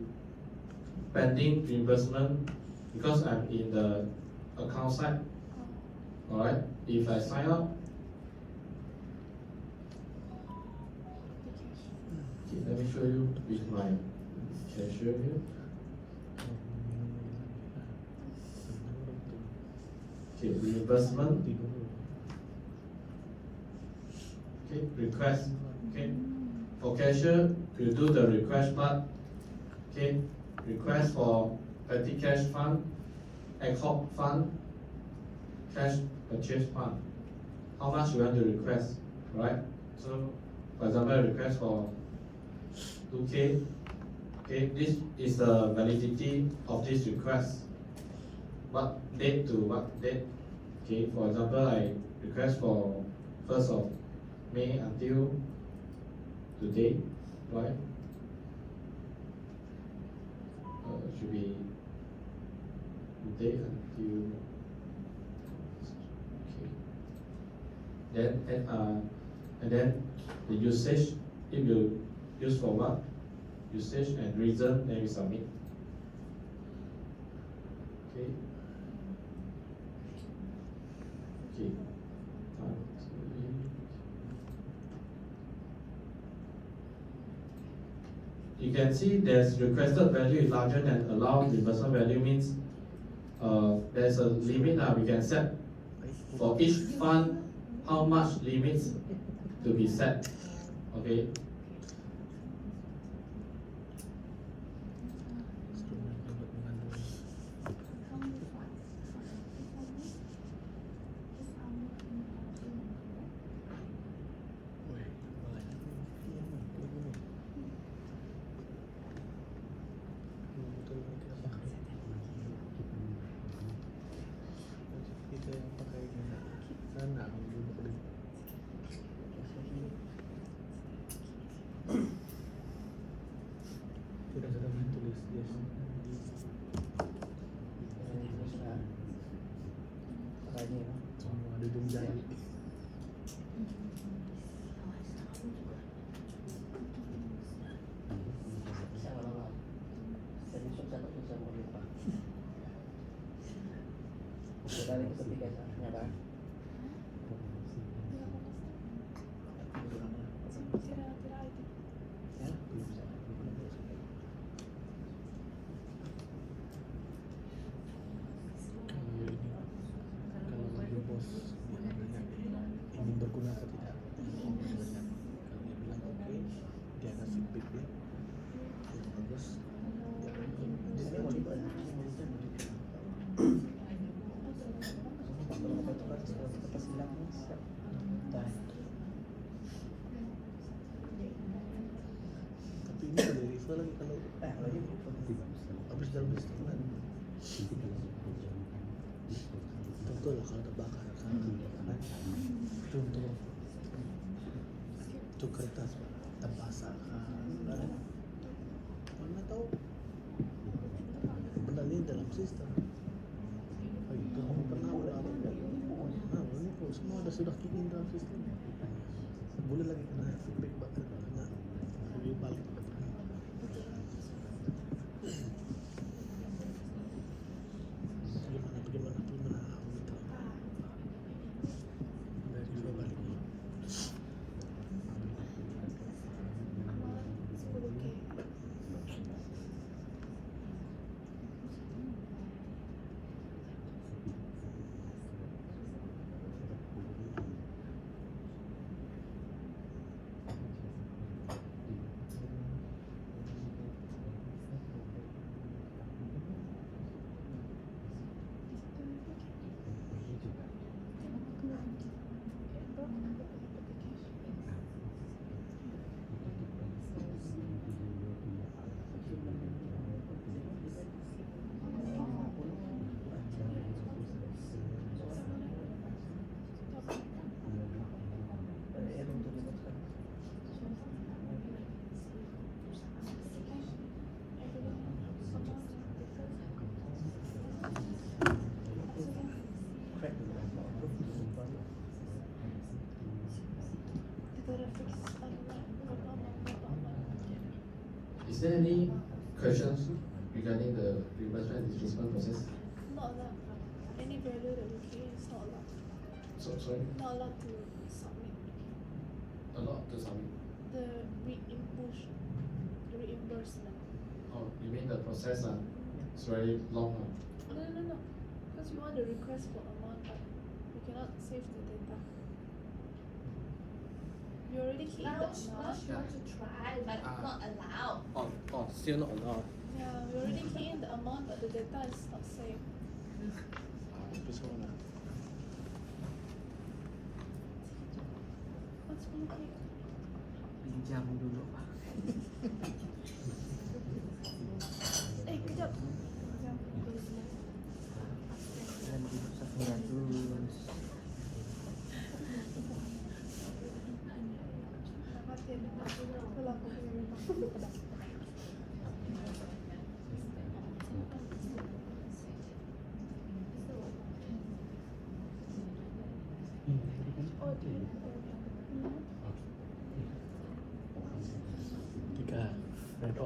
Speaker 1: pending reimbursement because I'm in the account side. Alright, if I sign up, okay, let me show you with my cashier here. Okay, reimbursement. Okay, request. Okay, for cashier, you do the request part. Okay, request for petty cash fund, ad hoc fund, cash purchase fund. How much you want to request, right? So, for example, request for 2K. Okay, this is the validity of this request. What date to what date? Okay, for example, I request for 1st of May until today, right? Should be today until okay. Then and then the usage, it will use for what? Usage and reason, then we submit. Okay. Okay. You can see there's requested value is larger than allowed reimbursement value, means there's a limit we can set for each fund how much limits to be set. Okay.
Speaker 5: Tapi ini boleh refer lagi kalau habis dalam setengah. betul lah kalau terbakar kan. Contoh itu kertas terbasar kan. Mana tahu benda ini dalam sistem. Oh, itu kamu pernah berapa? Nah, ini kok semua sudah kini dalam sistem. Boleh lagi kena feedback bakal kena review balik. Bagaimana gitu. Dari review balik.
Speaker 3: 10K.
Speaker 1: Is there any questions regarding the reimbursement disbursement process?
Speaker 3: Not allowed. Any value that we key in is not allowed.
Speaker 1: Sorry?
Speaker 3: Not allowed to submit.
Speaker 1: A lot to submit.
Speaker 3: The reimbursement.
Speaker 1: Oh, you mean the process? It's very long.
Speaker 3: No. Because we want the request for amount, but we cannot save the data. You already key in the
Speaker 2: Not
Speaker 3: amount.
Speaker 2: sure to try, but not allowed.
Speaker 6: Still not allowed.
Speaker 3: Yeah, we already key in the amount, but the data is not saved.
Speaker 6: This one.
Speaker 3: What's 10K?
Speaker 4: Pinjam dulu Pak.
Speaker 3: Kejap.
Speaker 4: Dan dirusak 900.
Speaker 3: Kalau aku punya memang pedas. Oh,
Speaker 5: Tiga. Berarti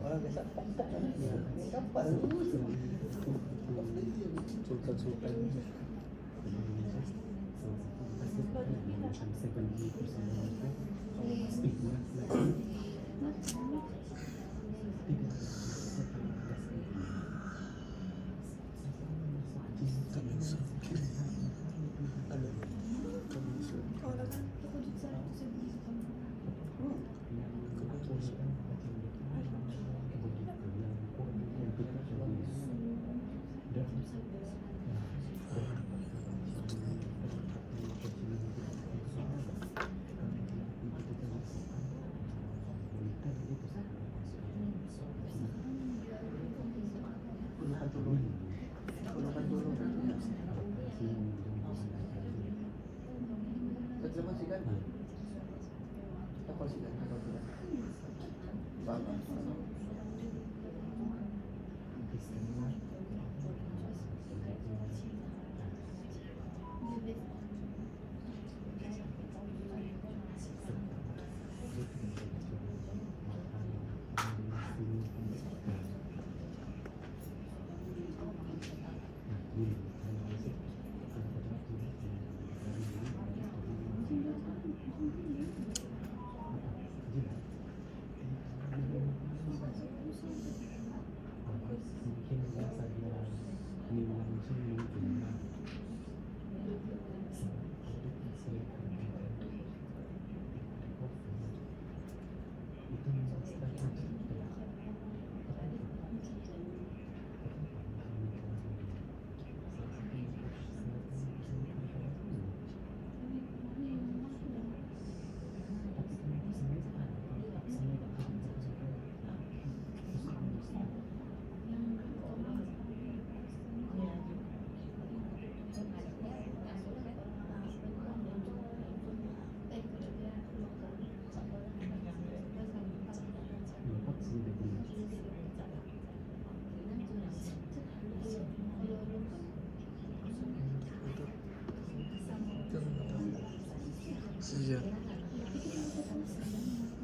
Speaker 4: Orang biasa kapal.
Speaker 5: Sultan-sultan. Iya.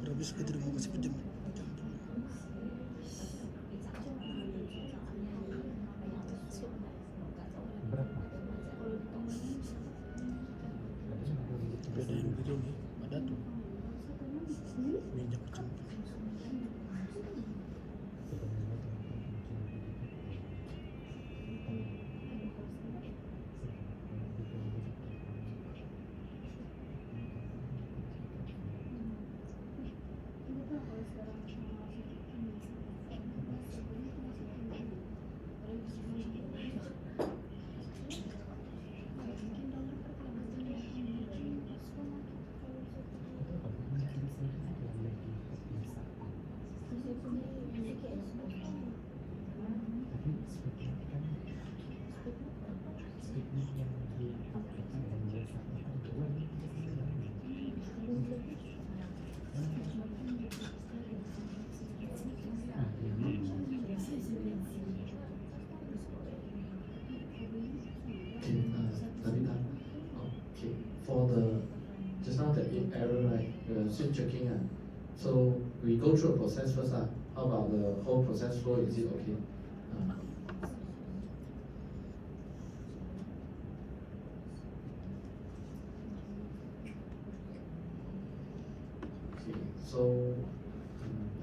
Speaker 5: Berapa sih terima kasih pejam. Tapi ada yang gitu nih, ada tuh minyak kacang.
Speaker 1: For the just now the error, right? Still checking. So we go through a process first. How about the whole process flow? Is it okay? Okay. So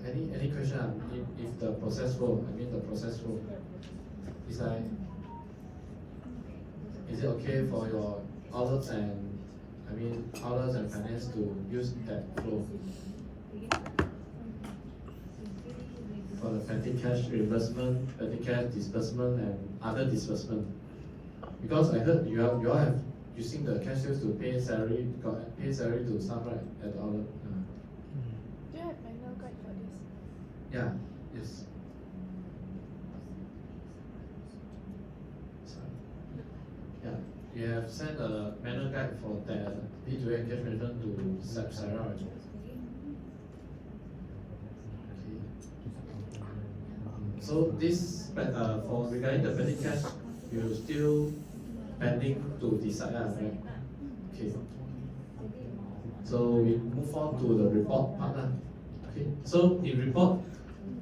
Speaker 1: any question? If the process flow, I mean the process flow, is like, is it okay for your outlets and outlets and finance to use that flow for the petty cash reimbursement, petty cash disbursement, and other disbursement. Because I heard you all have using the cash sales to pay salary to staff, right, at the outlet.
Speaker 3: Do you have manual guide for this?
Speaker 1: Yeah, yes. Sorry. Yeah, you have sent a manual guide for the P2A cash management to Sarah, right? So this, for regarding the petty cash, you still pending to decide, right? Okay. So we move on to the report part. Okay. So in report,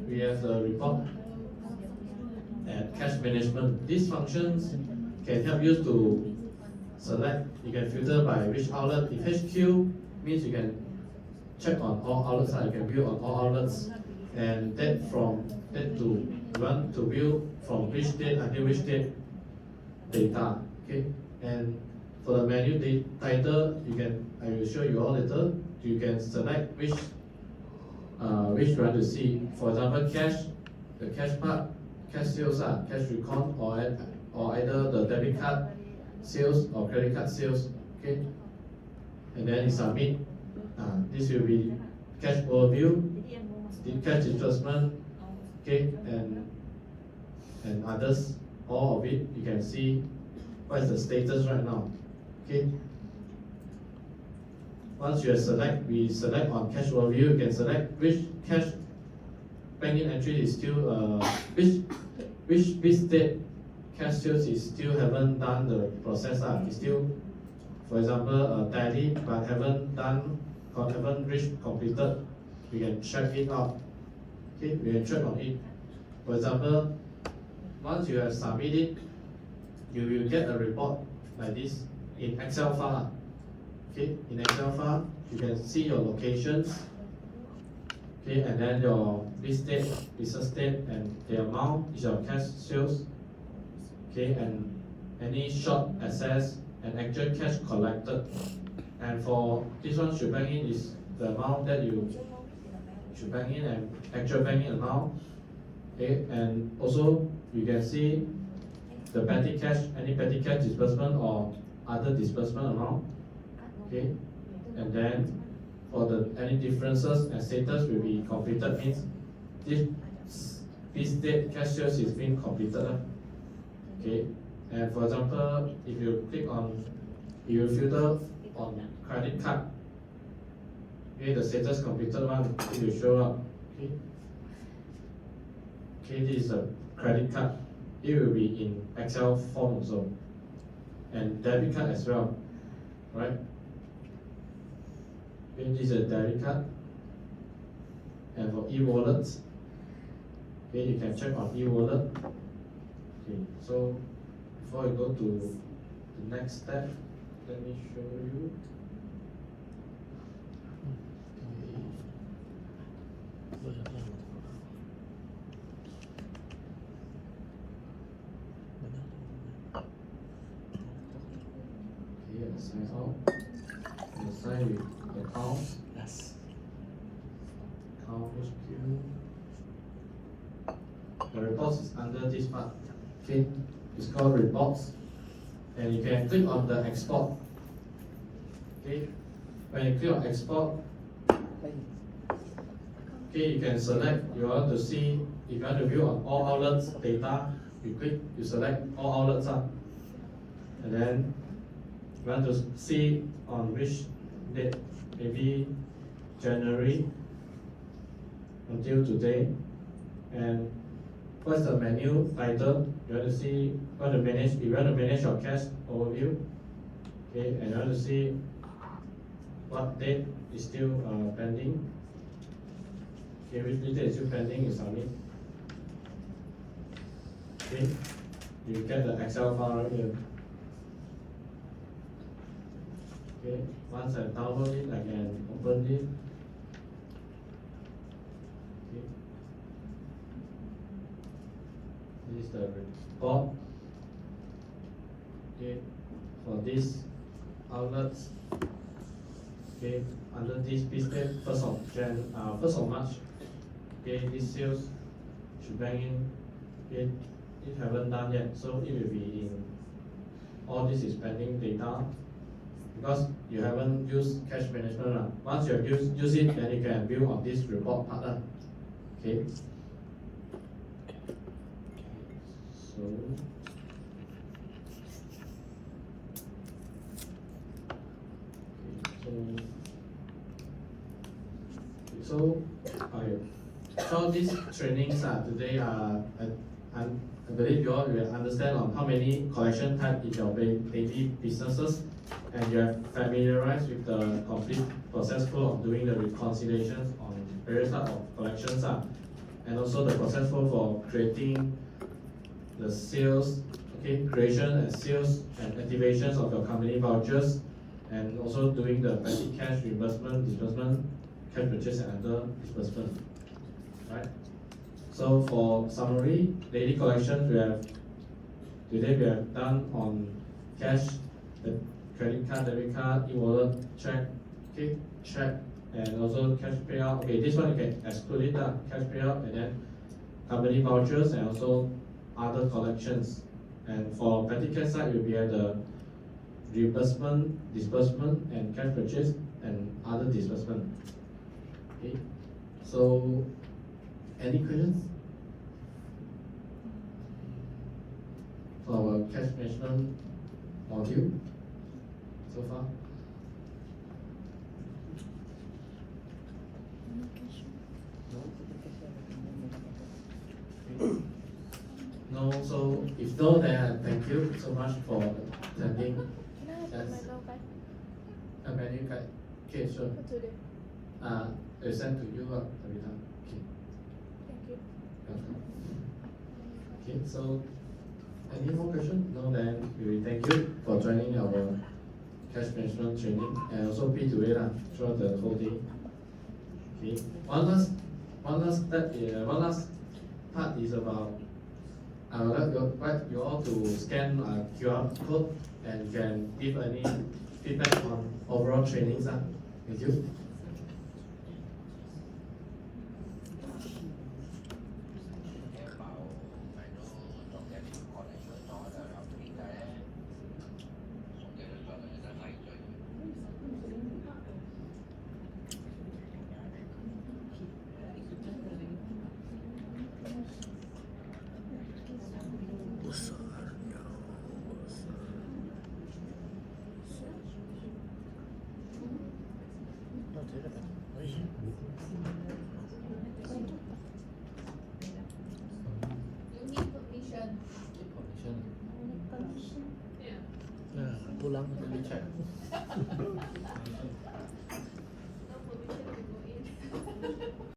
Speaker 1: we have the report and cash management. These functions can help you to select. You can filter by which outlet. If HQ means you can check on all outlets. You can view on all outlets, and that to run to view from which date until which date data. Okay, and for the menu title, I will show you all later. You can select which you want to see. For example, cash, the cash part, cash sales, cash recon, or either the debit card sales or credit card sales. Okay, and then you submit. This will be cash overview, the cash disbursement, okay, and others. All of it, you can see what is the status right now. Okay. Once we select on cash overview, you can select which cash banking entry is still which date cash sales is still haven't done the process. Is still, for example, tally but haven't reached completed. We can check it out. Okay, we can check on it. For example, once you have submitted, you will get a report like this in Excel file. Okay, in Excel file, you can see your locations. Okay, and then your business date, and the amount is your cash sales. Okay, and any short access and actual cash collected. And for this one, should bank in is the amount that you should bank in and actual banking amount. Okay, and also you can see the petty cash, any petty cash disbursement or other disbursement amount. Okay, and then for any differences and status will be completed, means this date cash sales is being completed. Okay, and for example, if you click on, you filter on credit card. Okay, the status completed one, it will show up. Okay. Okay, this is a credit card. It will be in Excel form also, and debit card as well, right? Okay, this is a debit card, and for e-wallets, okay, you can check on e-wallet. Okay, so before we go to the next step, let me show you. Okay, sign out. And sign with account.
Speaker 5: Yes.
Speaker 1: Account HQ. The reports is under this part. Okay, it's called reports, and you can click on the export. Okay, when you click on export, okay, you can select you want to see. If you want to view on all outlets data, you click, you select all outlets up, and then you want to see on which date, maybe January until today, and what's the menu title? You want to see, if you want to manage your cash overview, okay, and you want to see what date is still pending. Okay, which date is still pending, you submit. Okay, you get the Excel file right here. Okay, once I download it, I can open it. Okay. This is the report. Okay, for this outlets. Okay, under this business, 1st of March. Okay, this sales should bang in. Okay, it haven't done yet, so it will be in. All this is pending data because you haven't used cash management. Once you have used it, then you can build on this report part. Okay. So. So these trainings today I believe you all will understand on how many collection type in your daily businesses, and you have familiarized with the complete process flow of doing the reconciliations on various type of collections, and also the process flow for creating the sales, okay, creation and sales and activations of your company vouchers, and also doing the petty cash reimbursement, disbursement, cash purchase and other disbursement, right? So for summary, daily collections today we have done on cash, the credit card, debit card, e-wallet, check, okay, check, and also cash payout. Okay, this one you can exclude it, cash payout, and then company vouchers and also other collections. And for petty cash side, you'll be at the reimbursement, disbursement, and cash purchase and other disbursement. Okay, so any questions for our cash management module so far? No, so if no, then thank you so much for attending.
Speaker 3: Can I have the manual guide
Speaker 1: A menu guide. Okay, sure.
Speaker 3: for today?
Speaker 1: I'll send to you every time. Okay.
Speaker 3: Thank you.
Speaker 1: Welcome. Okay, so any more questions? No, then we will thank you for joining our cash management training and also P2A throughout the whole day. Okay, one last part is about I would like you all to scan QR code and you can give any feedback on overall trainings. Thank you.
Speaker 2: You need permission.
Speaker 8: Yeah.
Speaker 5: Nah, pulang.
Speaker 1: Let me check.